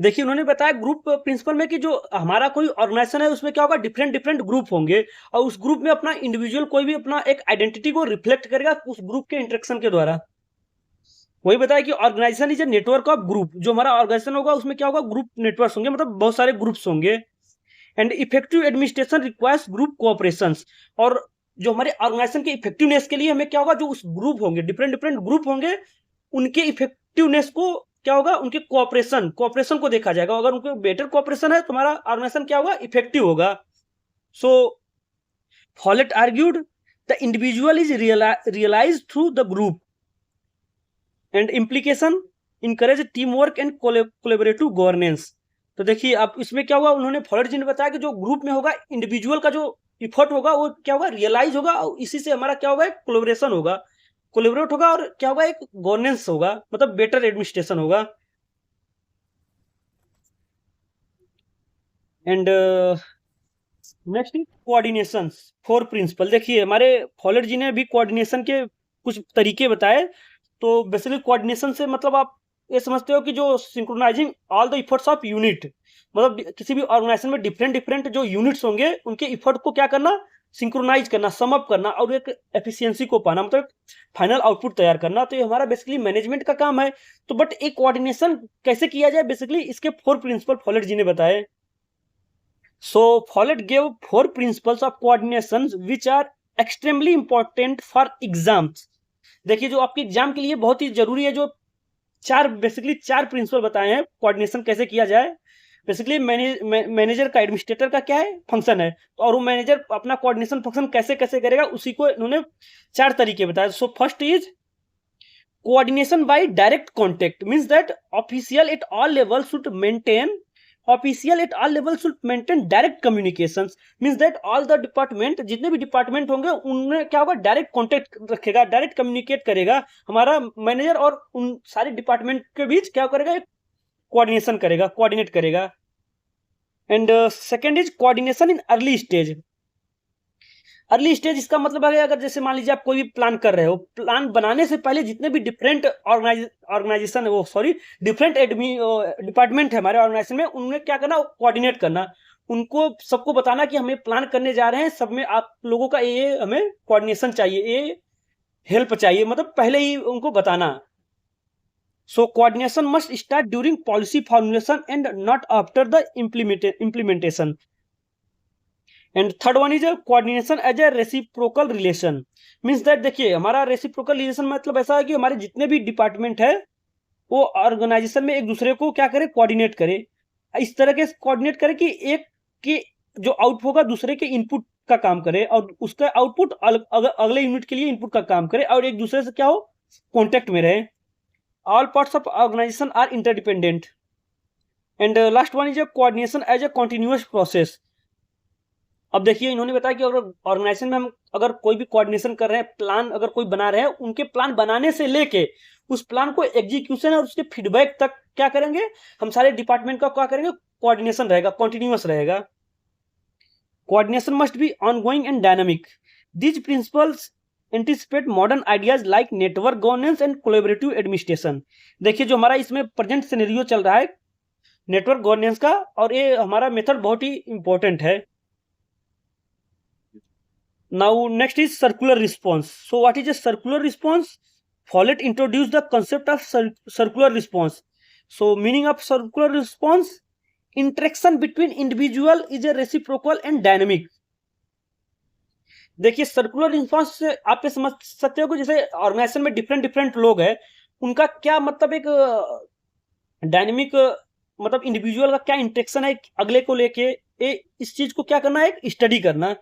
देखिए उन्होंने बताया ग्रुप प्रिंसिपल में कि जो हमारा कोई ऑर्गेनाइजेशन है उसमें क्या होगा, डिफरेंट डिफरेंट ग्रुप होंगे, और उस ग्रुप में अपना इंडिविजुअल कोई भी अपना एक आइडेंटिटी को रिफ्लेक्ट करेगा उस ग्रुप के इंटरेक्शन के द्वारा। वही बताया कि organisation is a network of group. जो हमारा ऑर्गेनाइजेशन होगा उसमें क्या होगा, ग्रुप नेटवर्क होंगे, मतलब बहुत सारे ग्रुप्स होंगे। And effective administration requires group cooperation. और जो हमारे ऑर्गेनाइजेशन के इफेक्टिवनेस के लिए हमें क्या होगा, जो उस ग्रुप होंगे, डिफरेंट डिफरेंट ग्रुप होंगे, उनके इफेक्टिवनेस को क्या होगा, उनके कोऑपरेशन को देखा जाएगा। अगर उनके बेटर कोऑपरेशन है तो हमारा ऑर्गेनाइजेशन क्या होगा, इफेक्टिव होगा। So Follett argued the individual is realize through the group and implication encourage team work and collaborative governance. तो देखिए अब इसमें क्या हुआ, उन्होंने फॉलेट जी ने बताया कि जो ग्रुप में होगा, इंडिविजुअल का जो इफर्ट होगा वो क्या होगा, रियलाइज होगा, और इसी से हमारा क्या होगा, एक कोलेबरेशन होगा, कोलेबरेट होगा, और क्या होगा, एक गवर्नेंस होगा, मतलब बेटर एडमिनिस्ट्रेशन होगा। And next coordination, 4 principle. देखिए हमारे फॉलेट जी ने भी कोऑर्डिनेशन के कुछ तरीके बताए। तो बेसिकली कोऑर्डिनेशन से मतलब आप ये समझते हो कि जो synchronising all the efforts of unit, मतलब किसी भी ऑर्गेनाइजेशन में डिफरेंट डिफरेंट जो यूनिट्स होंगे उनके इफर्ट को क्या करना, सिंक्रोनाइज करना, सम अप करना, और एक एफिशिएंसी को पाना, मतलब फाइनल आउटपुट तैयार करना। तो ये हमारा बेसिकली मैनेजमेंट का काम है। तो बट एक कोऑर्डिनेशन कैसे किया जाए, बेसिकली इसके 4 प्रिंसिपल फॉलेट जी ने बताए। So Follett gave 4 principles of coordination which are extremely important for exams. देखिए जो आपके एग्जाम के लिए बहुत ही जरूरी है, जो बेसिकली 4 प्रिंसिपल बताए हैं कोऑर्डिनेशन कैसे किया जाए। बेसिकली मैनेजर का, एडमिनिस्ट्रेटर का क्या है, फंक्शन है, और वो मैनेजर अपना कोऑर्डिनेशन फंक्शन कैसे कैसे करेगा, उसी को इन्होंने 4 तरीके बताए। So first is coordination by direct contact, means that official at all level should maintain direct communication. Means that all the department, जितने भी डिपार्टमेंट होंगे उनमें क्या होगा, डायरेक्ट कॉन्टेक्ट रखेगा, डायरेक्ट कम्युनिकेट करेगा हमारा मैनेजर, और उन सारे डिपार्टमेंट के बीच क्या करेगा, कोऑर्डिनेशन करेगा, कोऑर्डिनेट करेगा। And second is coordination in early stage. Early stage इसका मतलब है, अगर जैसे मान लीजिए आप कोई भी प्लान कर रहे हो, प्लान बनाने से पहले जितने भी डिफरेंट ऑर्गेनाइजेशन वो सॉरी डिफरेंट डिपार्टमेंट है हमारे ऑर्गेनाइजेशन में, उनमें क्या करना, कोऑर्डिनेट करना, उनको सबको बताना कि हमें प्लान करने जा रहे हैं, सब में आप लोगों का ये हमें कोऑर्डिनेशन चाहिए, ये हेल्प चाहिए, मतलब पहले ही उनको बताना। So coordination must start during policy formulation and not after the implementation. And third one is coordination as a reciprocal relation. Means that देखिए हमारा रेसिप्रोकल रिलेशन मतलब ऐसा है कि हमारे जितने भी डिपार्टमेंट है वो ऑर्गेनाइजेशन में एक दूसरे को क्या करे, कोऑर्डिनेट करे, इस तरह के कोऑर्डिनेट करे कि एक के जो आउट होगा दूसरे के इनपुट का काम करे, और उसका आउटपुट अगले यूनिट के लिए इनपुट का काम करे, और एक दूसरे से क्या हो, कॉन्टेक्ट में रहे। All parts of organisation are interdependent. And last one is coordination as a continuous process. अब देखिए इन्होंने बताया कि अगर ऑर्गेनाइजेशन में हम अगर कोई भी कोऑर्डिनेशन कर रहे हैं, प्लान अगर कोई बना रहे हैं, उनके प्लान बनाने से लेके उस प्लान को एग्जीक्यूशन और उसके फीडबैक तक क्या करेंगे, हम सारे डिपार्टमेंट का क्या करेंगे, कोऑर्डिनेशन रहेगा, कॉन्टिन्यूअस रहेगा। Coordination must be ongoing and dynamic. These principles anticipate modern ideas like network governance and collaborative administration. देखिए जो हमारा इसमें प्रेजेंट सिनेरियो चल रहा है नेटवर्क गवर्नेंस का, और ये हमारा मेथड बहुत ही इंपॉर्टेंट है। Now next is circular response. So what is a circular response? Follett introduced the concept of circular response. So meaning of circular response, interaction between individual is a reciprocal and dynamic. देखिए सर्कुलर रिस्पॉन्स से आप ये समझ सकते हो कि जैसे ऑर्गेनाइजेशन में डिफरेंट डिफरेंट लोग हैं, उनका क्या मतलब एक डायनेमिक मतलब इंडिविजुअल का क्या इंटेंशन है अगले को लेके, इस चीज को क्या करना है, एक स्टडी करना।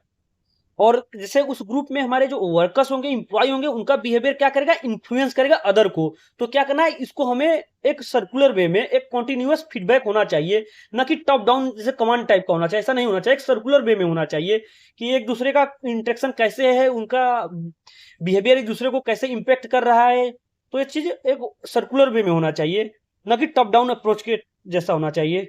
और जैसे उस ग्रुप में हमारे जो वर्कर्स होंगे, इंप्लॉय होंगे, उनका बिहेवियर क्या करेगा, इन्फ्लुएंस करेगा अदर को। तो क्या करना है, इसको हमें एक सर्कुलर वे में एक कॉन्टिन्यूअस फीडबैक होना चाहिए, ना कि टॉप डाउन जैसे कमांड टाइप का होना चाहिए। ऐसा नहीं होना चाहिए, एक सर्कुलर वे में होना चाहिए कि एक दूसरे का इंटरेक्शन कैसे है, उनका बिहेवियर एक दूसरे को कैसे इंपेक्ट कर रहा है। तो ये चीज एक सर्कुलर वे में होना चाहिए, ना कि टॉप डाउन अप्रोच के जैसा होना चाहिए।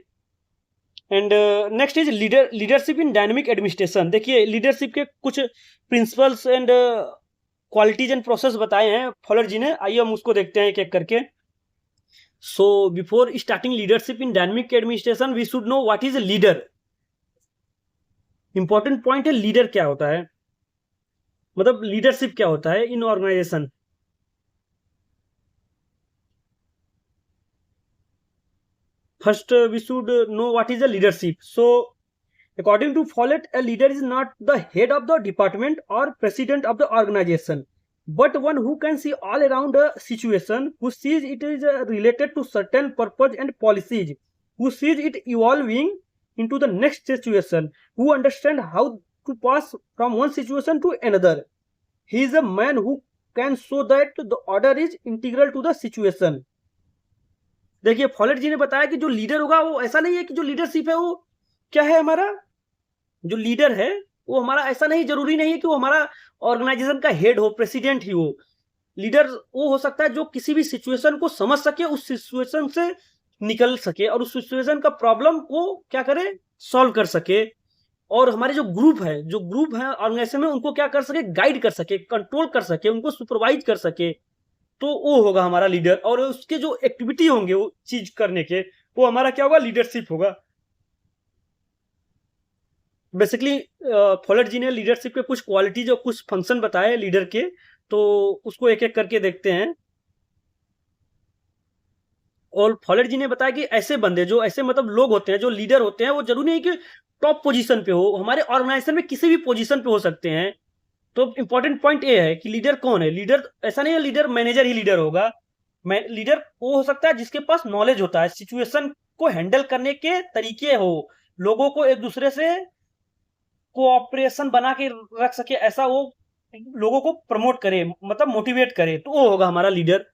And next is leadership in dynamic administration. देखिए लीडरशिप के कुछ principles and qualities and process बताए हैं फॉलर जी ने, आइए हम उसको देखते हैं एक एक करके। So before starting leadership in dynamic administration we should know what is a leader. Important point है लीडर क्या होता है, मतलब लीडरशिप क्या होता है in organization. First we should know what is a leadership. So according to Follett, a leader is not the head of the department or president of the organization, but one who can see all around a situation, who sees it is related to certain purpose and policies, who sees it evolving into the next situation, who understands how to pass from one situation to another. He is a man who can show that the order is integral to the situation. देखिए फॉलेट जी ने बताया कि जो लीडर होगा वो ऐसा नहीं है कि जो लीडरशिप है वो क्या है, हमारा जो लीडर है वो हमारा ऐसा नहीं, जरूरी नहीं है कि वो हमारा ऑर्गेनाइजेशन का हेड हो, प्रेसिडेंट ही हो। लीडर वो हो सकता है जो किसी भी सिचुएशन को समझ सके, उस सिचुएशन से निकल सके और उस सिचुएशन का प्रॉब्लम को क्या करे, सॉल्व कर सके। और हमारे जो ग्रुप है ऑर्गेनाइजेशन में, उनको क्या कर सके, गाइड कर सके, कंट्रोल कर सके, उनको सुपरवाइज कर सके। तो वो होगा हमारा लीडर, और उसके जो एक्टिविटी होंगे वो चीज करने के, वो हमारा क्या होगा, लीडरशिप होगा। बेसिकली फॉलेट जी ने लीडरशिप के कुछ क्वालिटीज और कुछ फंक्शन बताए लीडर के, तो उसको एक एक करके देखते हैं। और फॉलेट जी ने बताया कि ऐसे बंदे, जो ऐसे मतलब लोग होते हैं जो लीडर होते हैं, वो जरूरी नहीं कि टॉप पोजीशन पे हो, हमारे ऑर्गेनाइजेशन में किसी भी पोजीशन पे हो सकते हैं। तो इंपॉर्टेंट पॉइंट ये है कि लीडर कौन है। लीडर ऐसा नहीं है लीडर मैनेजर ही लीडर होगा। लीडर वो हो सकता है जिसके पास नॉलेज होता है, सिचुएशन को हैंडल करने के तरीके हो, लोगों को एक दूसरे से कोऑपरेशन बना के रख सके, ऐसा वो लोगों को प्रमोट करे, मतलब मोटिवेट करे, तो वो होगा हमारा लीडर।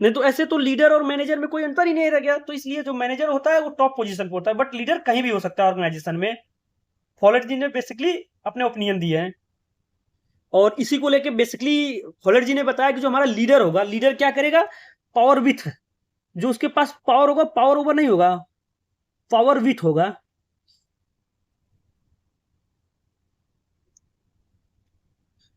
नहीं तो ऐसे तो लीडर और मैनेजर में कोई अंतर ही नहीं रह गया। तो इसलिए जो मैनेजर होता है वो टॉप पोजीशन पे होता है, बट लीडर कहीं भी हो सकता है ऑर्गेनाइजेशन में। फॉलेट जी ने बेसिकली अपने ओपिनियन दिए हैं, और इसी को लेके बेसिकली फॉलेट जी ने बताया कि जो हमारा लीडर होगा, लीडर क्या करेगा, पावर विथ, जो उसके पास पावर होगा, पावर ओवर नहीं होगा, पावर विथ होगा।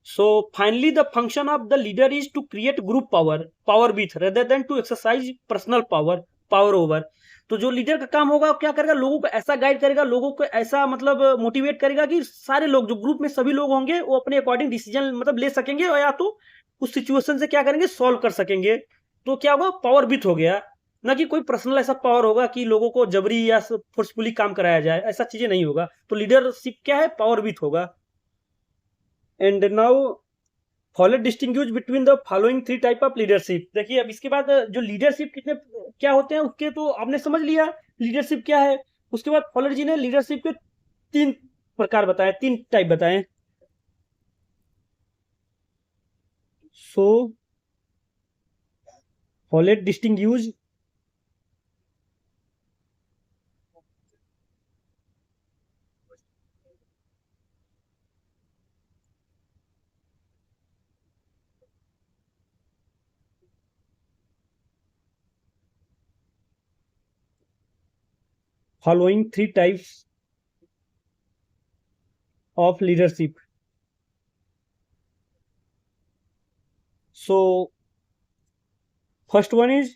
So finally, the function of the leader is to create group power with, rather than to exercise personal power over। तो जो लीडर का काम होगा क्या करेगा, लोगों को ऐसा गाइड करेगा, लोगों को ऐसा मतलब मोटिवेट करेगा कि सारे लोग, जो ग्रुप में सभी लोग होंगे, वो अपने अकॉर्डिंग डिसीजन मतलब ले सकेंगे, और या तो उस सिचुएशन से क्या करेंगे, सॉल्व कर सकेंगे। तो क्या होगा, पावर बिथ हो गया। ना कि कोई पर्सनल ऐसा पावर होगा कि लोगों को जबरी या फोर्सफुली काम कराया जाए, ऐसा चीजें नहीं होगा। तो लीडरशिप क्या है, पावर बिथ होगा। And now Follett distinguish between the following three type of leadership. देखिए अब इसके बाद जो लीडरशिप कितने क्या होते हैं उसके तो आपने समझ लिया लीडरशिप क्या है। उसके बाद फॉलेट जी ने लीडरशिप के तीन प्रकार बताए, तीन टाइप बताए। So Follett distinguish following three types of leadership. So first one is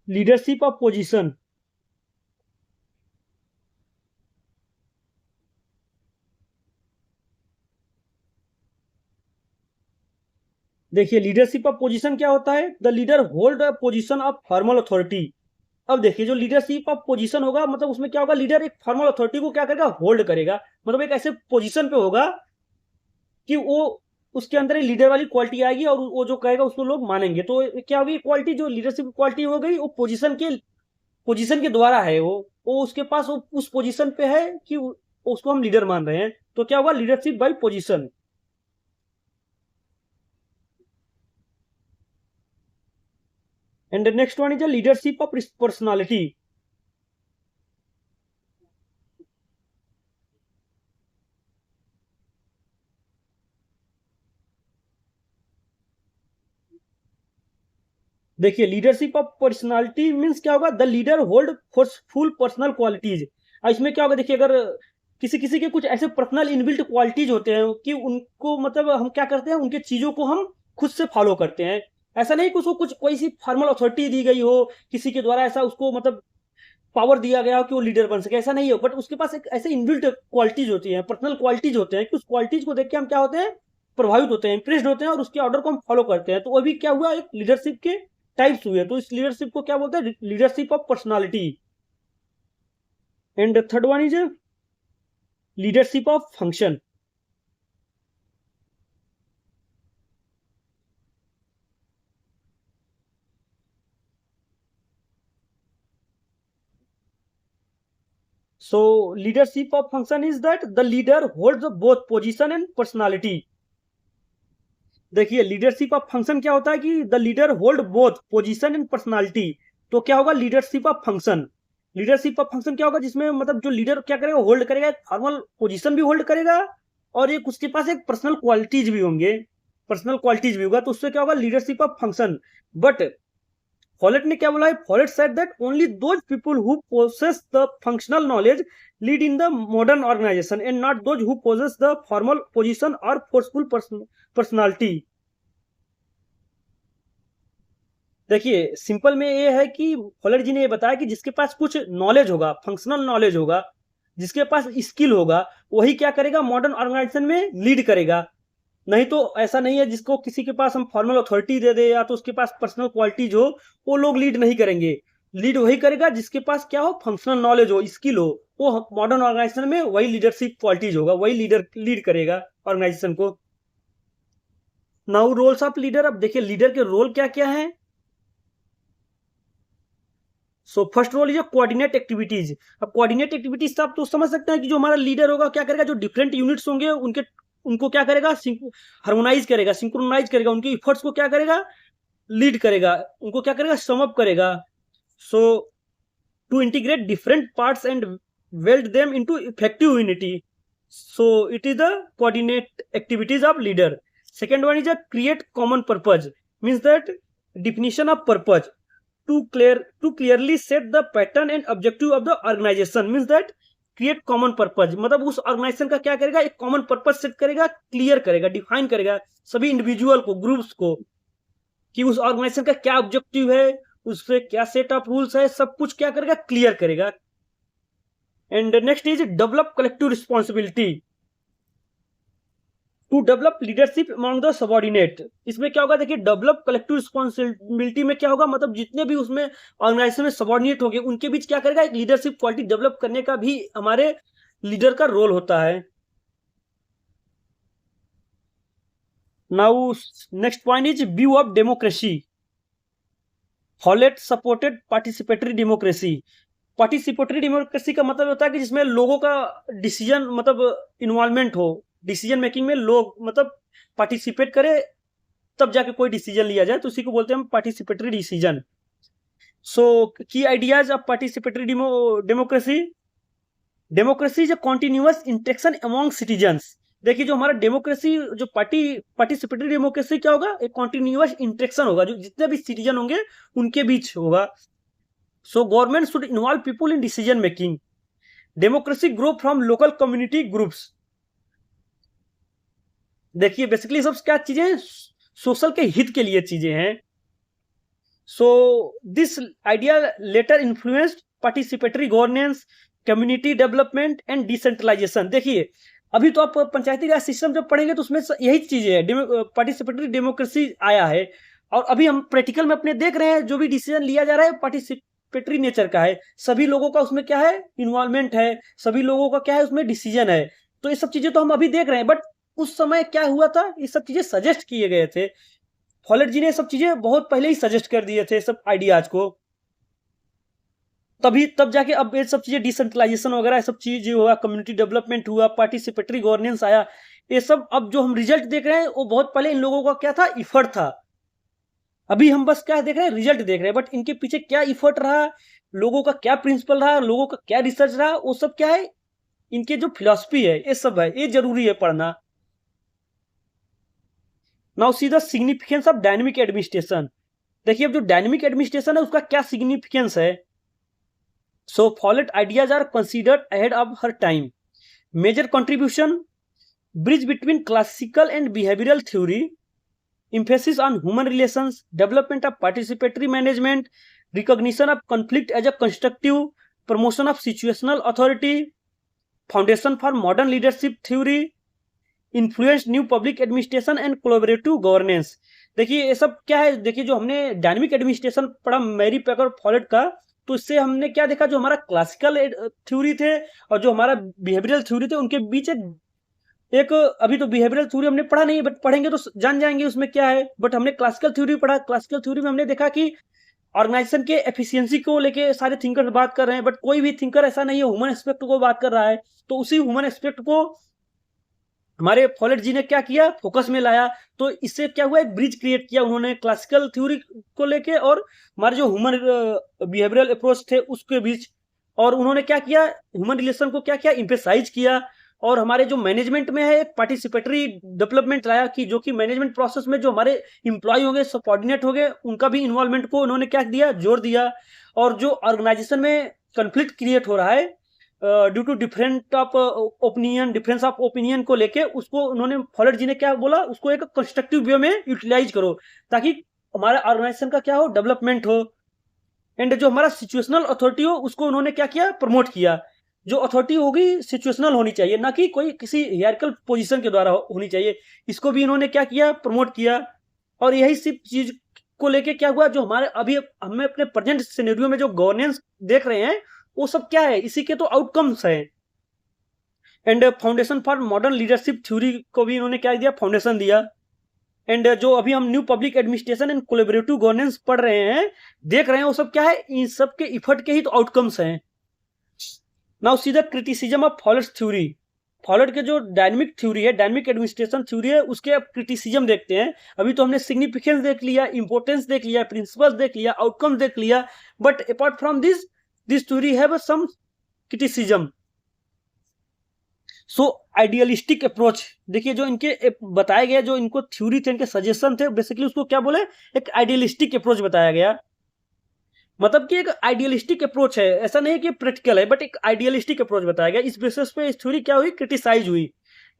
leadership of position। देखिए लीडरशिप ऑफ पोजीशन क्या होता है, the leader hold a position of formal authority अब देखिए जो लीडरशिप ऑफ पोजीशन होगा, मतलब उसमें क्या होगा, लीडर एक फॉर्मल अथॉरिटी को क्या करेगा, होल्ड करेगा, मतलब एक ऐसे पोजीशन पे होगा कि वो उसके अंदर लीडर वाली क्वालिटी आएगी और वो जो कहेगा उसको लोग मानेंगे। तो क्या होगी क्वालिटी, जो लीडरशिप क्वालिटी हो गई, वो पोजीशन के द्वारा है, वो उसके पास वो उस पोजीशन पे है कि उसको हम लीडर मान रहे हैं। तो क्या होगा, leadership by position. And next one is the leadership of personality. देखिए लीडरशिप ऑफ पर्सनालिटी मीन्स क्या होगा, the leader hold forceful personal qualities. इसमें क्या होगा, देखिए अगर किसी किसी के कुछ ऐसे पर्सनल इनबिल्ट क्वालिटीज होते हैं कि उनको मतलब हम क्या करते हैं, उनके चीजों को हम खुद से फॉलो करते हैं। ऐसा नहीं कि उसको कुछ कोई सी फॉर्मल अथॉरिटी दी गई हो, किसी के द्वारा ऐसा उसको मतलब पावर दिया गया हो कि वो लीडर बन सके, ऐसा नहीं हो। बट उसके पास एक ऐसे इनबिल्ट क्वालिटीज होती हैं, पर्सनल क्वालिटीज होते हैं कि उस क्वालिटीज को देख के हम क्या होते हैं, प्रभावित होते हैं, इंप्रेस्ड होते हैं और उसके ऑर्डर को हम फॉलो करते हैं। तो वो भी क्या हुआ, एक लीडरशिप के टाइप्स हुए। तो इस लीडरशिप को क्या बोलते हैं, leadership of personality. And third one is leadership of function. So leadership of function is that the leader holds both position and personality। देखिए लीडरशिप ऑफ फंक्शन क्या होता है कि the leader hold both position and personality. तो क्या होगा, leadership of function. Leadership of function क्या होगा, जिसमें मतलब जो लीडर क्या करेगा, होल्ड करेगा, एक फॉर्मल पोजीशन भी होल्ड करेगा और एक उसके पास एक पर्सनल क्वालिटीज भी होंगे, पर्सनल क्वालिटीज भी होगा। तो उससे क्या होगा, leadership of function. But Follett ने क्या बोला है, Follett said that only those people who possess the functional knowledge lead in the modern organisation and not those who possess the formal position और फोर्सफुल पर्सनालिटी। देखिए सिंपल में ये है कि फॉलेट जी ने ये बताया कि जिसके पास कुछ नॉलेज होगा, फंक्शनल नॉलेज होगा, जिसके पास स्किल होगा, वही क्या करेगा, मॉडर्न ऑर्गेनाइजेशन में लीड करेगा। नहीं तो ऐसा नहीं है जिसको किसी के पास हम फॉर्मल अथॉरिटी दे दे या तो उसके पास पर्सनल क्वालिटीज हो, वो लोग लीड नहीं करेंगे। लीड वही करेगा जिसके पास क्या हो, फंक्शनल नॉलेज हो, स्किल हो। वो मॉडर्न ऑर्गेनाइजेशन में वही लीडरशिप क्वालिटीज होगा, वही लीडर लीड करेगा ऑर्गेनाइजेशन को। Now roles of leader. अब देखिए लीडर के रोल क्या क्या है। So first role is coordinate activities. अब कोऑर्डिनेट एक्टिविटीज आप तो समझ सकते हैं कि जो हमारा लीडर होगा क्या करेगा, जो डिफरेंट यूनिट्स होंगे उनके उनको क्या करेगा, हार्मोनाइज करेगा, सिंक्रोनाइज करेगा, उनके इफर्ट्स को क्या करेगा, लीड करेगा, उनको क्या करेगा, सम अप करेगा। So to integrate different parts and weld them into effective unity. So it is the coordinate activities of leader. Second one is a create common purpose, means that definition of purpose to clearly set the pattern and objective of the organization, means that create common purpose, मतलब उस ऑर्गेनाइजेशन का क्या करेगा, एक कॉमन पर्पज सेट करेगा, क्लियर करेगा, डिफाइन करेगा सभी इंडिविजुअल को, ग्रुप्स को, कि उस ऑर्गेनाइजेशन का क्या ऑब्जेक्टिव है, उससे क्या सेट ऑफ रूल्स है, सब कुछ क्या करेगा, क्लियर करेगा। And next is develop collective responsibility to develop leadership among the subordinate. इसमें क्या होगा, देखिए डेवलप कलेक्टिव रिस्पॉन्सिबिलिटी में क्या होगा, मतलब जितने भी उसमें ऑर्गेनाइजेशन में सबॉर्डिनेट होंगे उनके बीच क्या करेगा, एक लीडरशिप क्वालिटी डेवलप करने का भी हमारे लीडर का रोल होता है। Now next point is view of democracy. Follett supported participatory democracy. Participatory democracy का मतलब होता है कि जिसमें लोगों का डिसीजन मतलब इन्वॉल्वमेंट हो, डिसीजन मेकिंग में लोग मतलब पार्टिसिपेट करे तब जाके कोई डिसीजन लिया जाए, तो उसी को बोलते हैं हम participatory decision. So key ideas of participatory democracy. Democracy is a continuous interaction among citizens. देखिए जो हमारा डेमोक्रेसी, जो पार्टिसिपेटरी डेमोक्रेसी क्या होगा, एक कॉन्टिन्यूअस इंटरेक्शन होगा, जो जितने भी सिटीजन होंगे उनके बीच होगा। So government should involve people in decision making. Democracy grow from local community groups. देखिए बेसिकली सब क्या चीजें, सोशल के हित के लिए चीजें हैं। So this idea later influenced participatory governance, community development and decentralisation. देखिए अभी तो आप पंचायती राज सिस्टम जब पढ़ेंगे तो उसमें यही चीजें है, पार्टिसिपेटरी डेमोक्रेसी आया है। और अभी हम प्रैक्टिकल में अपने देख रहे हैं जो भी डिसीजन लिया जा रहा है पार्टिसिपेटरी नेचर का है, सभी लोगों का उसमें क्या है, इन्वॉल्वमेंट है, सभी लोगों का क्या है उसमें डिसीजन है। तो ये सब चीजें तो हम अभी देख रहे हैं, बट उस समय क्या हुआ था, ये सब चीजें सजेस्ट किए गए थे। फॉलेट जी ने सब चीजें बहुत पहले ही सजेस्ट कर दिए थे सब आइडियाज को, तभी तब जाके अब ये सब चीजें डिसेंट्रलाइजेशन वगैरह सब चीज हुआ, कम्युनिटी डेवलपमेंट हुआ, पार्टिसिपेटरी गवर्नेंस आया। ये सब अब जो हम रिजल्ट देख रहे हैं वो बहुत पहले इन लोगों का क्या था, इफर्ट था। अभी हम बस क्या देख रहे हैं, रिजल्ट देख रहे हैं, बट इनके पीछे क्या इफर्ट रहा, लोगों का क्या प्रिंसिपल रहा, लोगों का क्या रिसर्च रहा, वो सब क्या है, इनके जो फिलॉसफी है ये सब है, ये जरूरी है पढ़ना। Now see the significance of dynamic administration. देखिए अब जो डायनेमिक एडमिनिस्ट्रेशन है उसका क्या सिग्निफिकेंस है। So Follett ideas are considered ahead of her time. Major contribution, bridge between classical and behavioral theory, emphasis on human relations, development of participatory management, recognition of conflict as a constructive, promotion of situational authority, foundation for modern leadership theory, influence new public administration and collaborative governance। देखिए ये सब क्या है, देखिए जो हमने डायनेमिक एडमिनिस्ट्रेशन पढ़ा मैरी पेकर फॉलेट का, तो इससे हमने क्या देखा, जो हमारा क्लासिकल थ्योरी थे और जो हमारा बिहेवियरल थ्योरी थे उनके बीच एक अभी तो बिहेवियरल थ्योरी हमने पढ़ा नहीं, बट पढ़ेंगे तो जान जाएंगे उसमें क्या है। बट हमने क्लासिकल थ्योरी पढ़ा, क्लासिकल थ्योरी में हमने देखा कि ऑर्गेनाइजेशन के एफिशिएंसी को लेके सारे थिंकर बात कर रहे हैं, बट कोई भी थिंकर ऐसा नहीं है ह्यूमन एस्पेक्ट को बात कर रहा है। तो उसी ह्यूमन एस्पेक्ट को हमारे फॉलेट जी ने क्या किया, फोकस में लाया। तो इससे क्या हुआ, एक ब्रिज क्रिएट किया उन्होंने क्लासिकल थ्योरी को लेके और हमारे जो ह्यूमन बिहेवियरल अप्रोच थे उसके बीच। और उन्होंने क्या किया, ह्यूमन रिलेशन को क्या किया, इम्फेसाइज किया। और हमारे जो मैनेजमेंट में है एक पार्टिसिपेटरी डेवलपमेंट लाया, कि जो कि मैनेजमेंट प्रोसेस में जो हमारे इंप्लॉय होंगे, सबऑर्डिनेट होंगे, उनका भी इन्वॉल्वमेंट को उन्होंने क्या दिया, जोर दिया। और जो ऑर्गेनाइजेशन में कंफ्लिक्ट क्रिएट हो रहा है due to different of opinion, difference of opinion को लेके, उसको उन्होंने फॉलेट जी ने क्या बोला, उसको एक कंस्ट्रक्टिव वे में यूटिलाइज करो, ताकि हमारा ऑर्गेनाइजेशन का क्या हो, डेवलपमेंट हो। एंड जो हमारा सिचुएशनल अथॉरिटी हो उसको उन्होंने क्या किया, प्रमोट किया। जो अथॉरिटी होगी सिचुएशनल होनी चाहिए, ना कि कोई किसी हियरarchical पोजीशन के द्वारा होनी चाहिए। इसको भी इन्होंने क्या किया, प्रमोट किया। और यही सिर्फ चीज को लेके क्या हुआ, जो हमारे अभी हमें अपने प्रेजेंट सिनेरियो में जो गवर्नेंस देख रहे हैं वो सब क्या है, इसी के तो आउटकम्स है। And foundation for modern leadership theory को भी इन्होंने क्या दिया, फाउंडेशन दिया। एंड जो अभी हम new public administration and collaborative governance पढ़ रहे हैं, देख रहे हैं, वो सब क्या है, इन सब के इफर्ट के ही तो आउटकम्स हैं। Now see the criticism of Follett's theory. Follett के जो डायनेमिक थ्योरी है, डायनेमिक एडमिनिस्ट्रेशन थ्योरी है, उसके अब क्रिटिसिज्म देखते हैं। अभी तो हमने सिग्निफिकेंस देख लिया, इंपॉर्टेंस देख लिया, प्रिंसिपल्स देख लिया, आउटकम्स देख लिया, but apart from this theory have some criticism. So idealistic approach, देखिए जो इनके बताए गए, जो इनको थ्योरी थे, इनके सजेशन थे, बेसिकली उसको क्या बोले, एक आइडियलिस्टिक अप्रोच बताया गया। मतलब कि एक आइडियलिस्टिक अप्रोच है, ऐसा नहीं कि प्रैक्टिकल है, बट एक आइडियलिस्टिक अप्रोच बताया गया। इस बेसिस पे इस थ्योरी क्या हुई, क्रिटिसाइज हुई।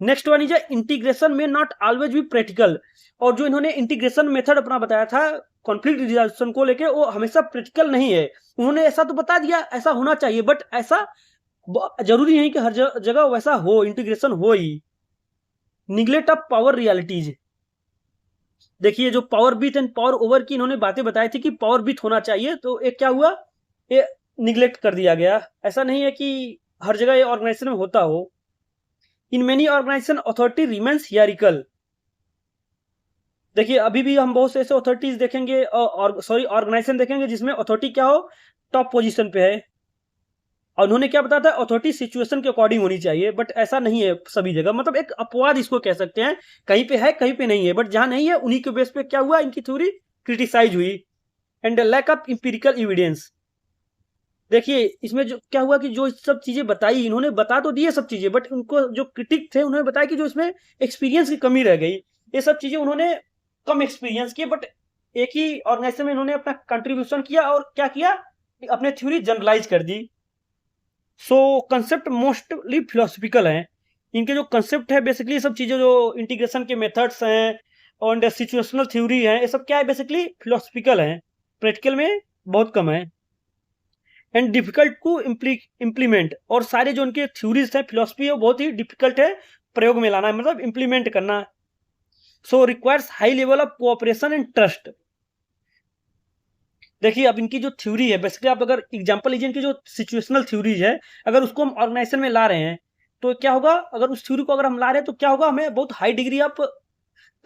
नेक्स्ट वन इज इंटीग्रेशन में नॉट ऑलवेज बी प्रैक्टिकल। और जो इन्होंने इंटीग्रेशन मेथड अपना बताया था कॉन्फ्लिक्ट रिजोल्यूशन को लेके, वो हमेशा प्रैक्टिकल नहीं है। उन्होंने ऐसा तो बता दिया ऐसा होना चाहिए, बट ऐसा जरूरी नहीं कि हर जगह वैसा हो, इंटीग्रेशन हो ही। निग्लेक्ट ऑफ पावर रियलिटीज, देखिए जो power with and power over की इन्होंने बातें बताई थी कि पावर बीट होना चाहिए, तो एक क्या हुआ, ये निग्लेक्ट कर दिया गया। ऐसा नहीं है कि हर जगह ये ऑर्गेनाइजेशन में होता हो। In many organisation authority remains hierarchical. देखिए अभी भी हम बहुत से ऐसे अथॉरिटीज देखेंगे, ऑर्गेनाइजेशन देखेंगे जिसमें अथॉरिटी क्या हो, टॉप पोजीशन पे है। और उन्होंने क्या बताया था, अथॉरिटी सिचुएशन के अकॉर्डिंग होनी चाहिए, बट ऐसा नहीं है सभी जगह। मतलब एक अपवाद इसको कह सकते हैं, कहीं पे है कहीं पे नहीं है, बट जहां नहीं है उन्हीं के बेस पे क्या हुआ, इनकी थ्योरी क्रिटिसाइज हुई। And lack of empirical evidence, देखिए इसमें जो क्या हुआ कि जो सब चीजें बताई, इन्होंने बता तो दिए सब चीजें, बट उनको जो क्रिटिक थे उन्होंने बताया कि जो इसमें एक्सपीरियंस की कमी रह गई। ये सब चीजें उन्होंने कम एक्सपीरियंस किए, बट एक ही ऑर्गेनाइजेशन में इन्होंने अपना कंट्रीब्यूशन किया और क्या किया, अपने थ्योरी जनरलाइज कर दी। सो कंसेप्ट मोस्टली फिलोसफिकल हैं। इनके जो कंसेप्ट है बेसिकली, सब चीज़ें जो इंटीग्रेशन के मेथड्स हैं और सिचुएशनल थ्योरी है, ये सब क्या है, बेसिकली फिलोसफिकल हैं, प्रैक्टिकल में बहुत कम है। एंड डिफिकल्ट टू इम्प्लीमेंट, और सारे जो उनके थ्योरीज हैं, फिलोसफी है, वो बहुत ही डिफिकल्ट है प्रयोग में लाना, मतलब इम्प्लीमेंट करना। So requires high level of cooperation and trust. देखिए अब इनकी जो थ्योरी है, बेसिकली आप अगर एग्जांपल लीजिए, इनकी जो सिचुएशनल थ्योरीज है, अगर उसको हम ऑर्गेनाइजेशन में ला रहे हैं तो क्या होगा, अगर उस थ्योरी को अगर हम ला रहे हैं तो क्या होगा, हमें बहुत हाई डिग्री ऑफ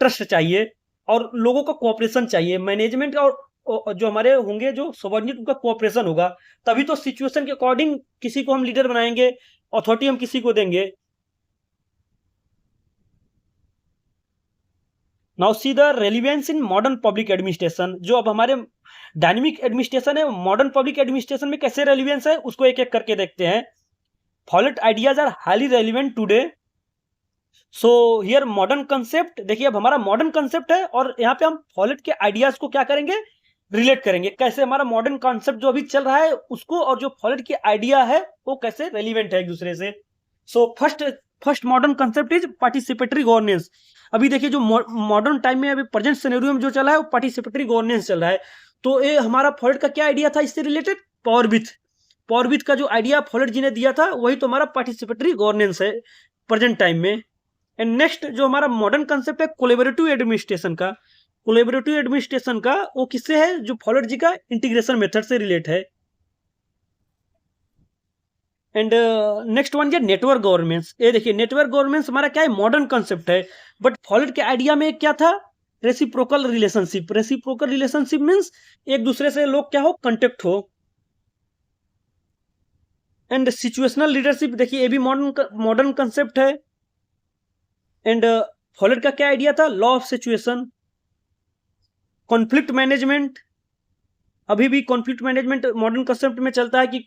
ट्रस्ट चाहिए और लोगों का कोऑपरेशन चाहिए, मैनेजमेंट और जो हमारे होंगे जो सबॉर्डिनेट उनका कोऑपरेशन होगा, तभी तो सिचुएशन के अकॉर्डिंग किसी को हम लीडर बनाएंगे, अथॉरिटी हम किसी को देंगे। Now see the relevance in modern public administration. जो अब हमारे डायनेमिक एडमिनिस्ट्रेशन है, मॉडर्न पब्लिक एडमिनिस्ट्रेशन में कैसे रेलिवेंस है उसको एक एक करके देखते हैं। Follett's ideas are highly relevant today. So here modern concept, देखिए अब हमारा मॉडर्न कंसेप्ट है और यहाँ पे हम फॉलोड के आइडियाज को क्या करेंगे, रिलेट करेंगे, कैसे हमारा मॉडर्न कॉन्सेप्ट जो अभी चल रहा है उसको और जो फॉलोड की आइडिया है वो कैसे रेलिवेंट है एक दूसरे से। So first modern concept is participatory governance. अभी देखिए जो मॉडर्न टाइम में अभी प्रेजेंट सिनेरियो में जो चला है वो पार्टिसिपेटरी गवर्नेंस चल रहा है। तो ये हमारा फॉलोड का क्या आइडिया था इससे रिलेटेड, पावर विथ का जो आइडिया फॉलोड जी ने दिया था वही तो हमारा पार्टिसिपेटरी गवर्नेंस है प्रेजेंट टाइम में। एंड नेक्स्ट जो हमारा मॉडर्न कंसेप्ट है कोलैबोरेटिव एडमिनिस्ट्रेशन का, कोलैबोरेटिव एडमिनिस्ट्रेशन का वो किससे है, जो फॉलोड जी का इंटीग्रेशन मेथड से रिलेट है। एंड नेक्स्ट वन क्या, नेटवर्क गवर्नेंस। ये देखिए नेटवर्क गवर्नेंस हमारा क्या है, मॉडर्न कंसेप्ट है, बट फॉलोड के आइडिया में क्या था, reciprocal relationship. Reciprocal relationship means एक दूसरे से लोग क्या हो, कंटेक्ट हो। एंड सिचुएशनल लीडरशिप, देखिए ये भी मॉडर्न कंसेप्ट है। एंड फॉलोड का क्या आइडिया था, law of situation. Conflict management, अभी भी कॉन्फ्लिक्ट मैनेजमेंट मॉडर्न कंसेप्ट में चलता है कि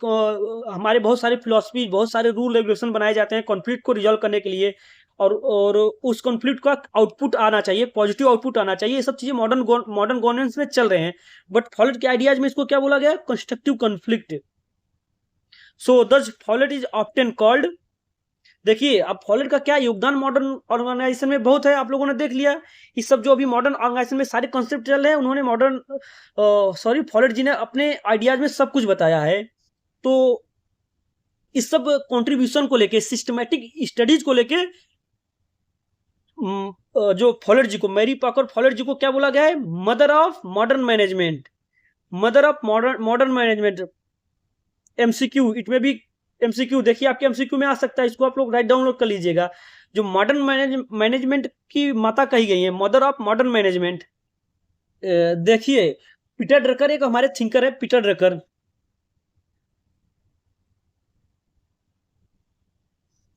हमारे बहुत सारे फिलोसफी, बहुत सारे रूल रेगुलेशन बनाए जाते हैं कॉन्फ्लिक्ट को रिजॉल्व करने के लिए, और उस कॉन्फ्लिक्ट का आउटपुट आना चाहिए, पॉजिटिव आउटपुट आना चाहिए। ये सब चीजें मॉडर्न गवर्नेंस में चल रहे हैं, बट फॉलोड के आइडियाज में इसको क्या बोला गया है, कंस्ट्रक्टिव कॉन्फ्लिक्ट। सो दस फॉलोड इज ऑफ्टन कॉल्ड। देखिए अब फॉलोड का क्या योगदान मॉडर्न ऑर्गेनाइजेशन में बहुत है, आप लोगों ने देख लिया। इस सब जो अभी मॉडर्न ऑर्गेनाइजेशन में सारे कॉन्सेप्ट चल रहे हैं, उन्होंने फॉलोड जी ने अपने आइडियाज में सब कुछ बताया है। तो इस सब कंट्रीब्यूशन को लेके, सिस्टमैटिक स्टडीज को लेके जो फॉलोड जी को, मैरी पाकर फॉलोड जी को क्या बोला गया है, mother of modern management. Mother of modern management. MCQ, it में भी एमसीक्यू, देखिए आपके एमसीक्यू में आ सकता है, इसको आप लोग राइट डाउनलोड कर लीजिएगा। जो मॉडर्न मैनेजमेंट की माता कही गई है, मदर ऑफ मॉडर्न मैनेजमेंट। देखिए पीटर ड्रकर एक हमारे थिंकर है, पीटर ड्रकर।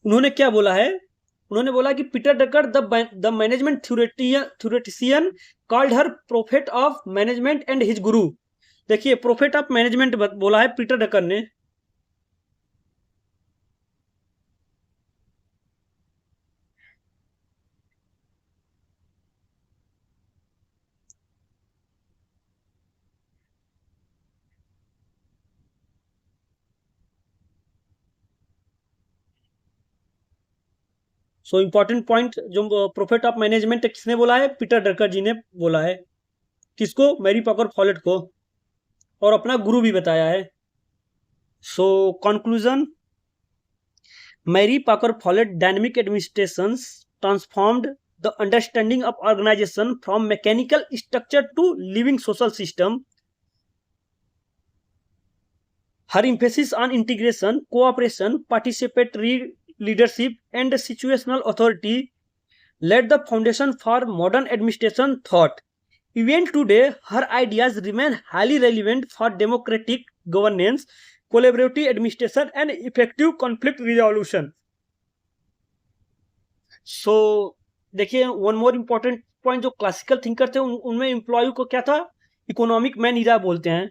उन्होंने क्या बोला है, उन्होंने बोला कि Peter Drucker the management theoretician called her prophet of management and his guru. देखिए प्रोफेट ऑफ मैनेजमेंट बोला है पीटर ड्रकर ने। सो इंपॉर्टेंट पॉइंट, जो प्रोफेट ऑफ मैनेजमेंट किसने बोला है, पीटर ड्रकर जी ने बोला है। किसको, मैरी पॉकर फॉलेट को, और अपना गुरु भी बताया है। So conclusion, Mary Parker Follett dynamic administration transformed the understanding of organisation from mechanical structure to living social system. Her emphasis on integration, cooperation, participatory leadership, and situational authority laid the foundation for modern administration thought. Even today, her ideas remain highly relevant for democratic governance, collaborative administration, and effective conflict resolution. So, देखिए वन मोर इम्पोर्टेंट पॉइंट, जो क्लासिकल थिंकर थे उनमें एम्प्लॉय को क्या था, इकोनॉमिक मैन इरा बोलते हैं।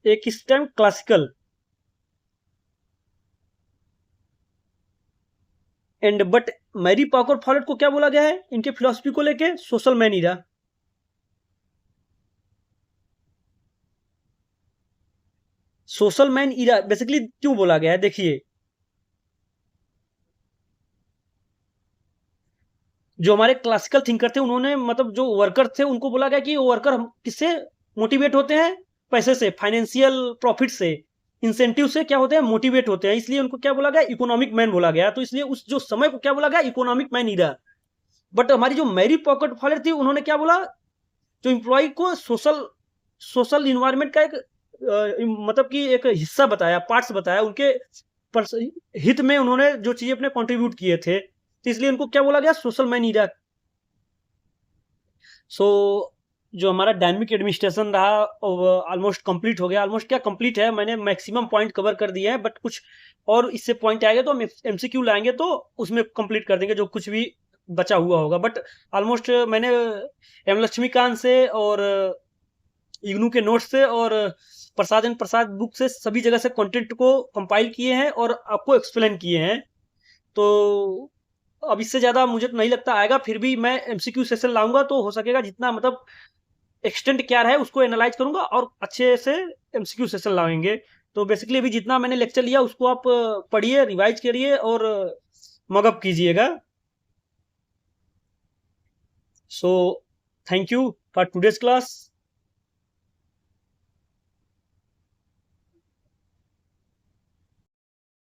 एक इस time classical, and but Mary Parker Follett को क्या बोला गया है इनके फिलोसफी को लेके, social man era. Social man era basically क्यों बोला गया है, देखिए जो हमारे क्लासिकल थिंकर थे उन्होंने, मतलब जो वर्कर थे उनको बोला गया कि वर्कर हम किससे मोटिवेट होते हैं, पैसे से, फाइनेंशियल प्रॉफिट से। इंसेंटिव से क्या होते हैं, मोटिवेट होते हैं, इसलिए उनको क्या बोला गया, इकोनॉमिक मैन बोला गया। तो इसलिए उस जो समय को क्या बोला गया, इकोनॉमिक मैन ईरा। बट हमारी जो मैरी पॉकेट फादर थी, उन्होंने क्या बोला, जो एम्प्लॉय को सोशल सोशल इन्वायरमेंट का एक मतलब कि एक हिस्सा बताया, पार्ट्स बताया, उनके हित में उन्होंने जो चीजें अपने कंट्रीब्यूट किए थे, तो इसलिए उनको क्या बोला गया, सोशल मैन ईरा। सो जो हमारा डायनेमिक एडमिनिस्ट्रेशन रहा ऑलमोस्ट कंप्लीट हो गया। ऑलमोस्ट क्या कंप्लीट है, मैंने मैक्सिमम पॉइंट कवर कर दिए हैं, बट कुछ और इससे पॉइंट आएगा तो हम एमसीक्यू लाएंगे तो उसमें कंप्लीट कर देंगे जो कुछ भी बचा हुआ होगा। बट ऑलमोस्ट मैंने एम लक्ष्मीकांत से और इग्नू के नोट्स से और प्रसाद एंड प्रसाद बुक से सभी जगह से कंटेंट को कंपाइल किए हैं और आपको एक्सप्लेन किए हैं। तो अब इससे ज़्यादा मुझे तो नहीं लगता आएगा, फिर भी मैं एमसीक्यू सेशन लाऊंगा तो हो सकेगा जितना, मतलब एक्सटेंट क्या रहा है उसको एनालाइज करूंगा और अच्छे से एमसीक्यू सेशन लाएंगे। तो बेसिकली अभी जितना मैंने लेक्चर लिया उसको आप पढ़िए, रिवाइज करिए और मगअप कीजिएगा। So thank you for today's class.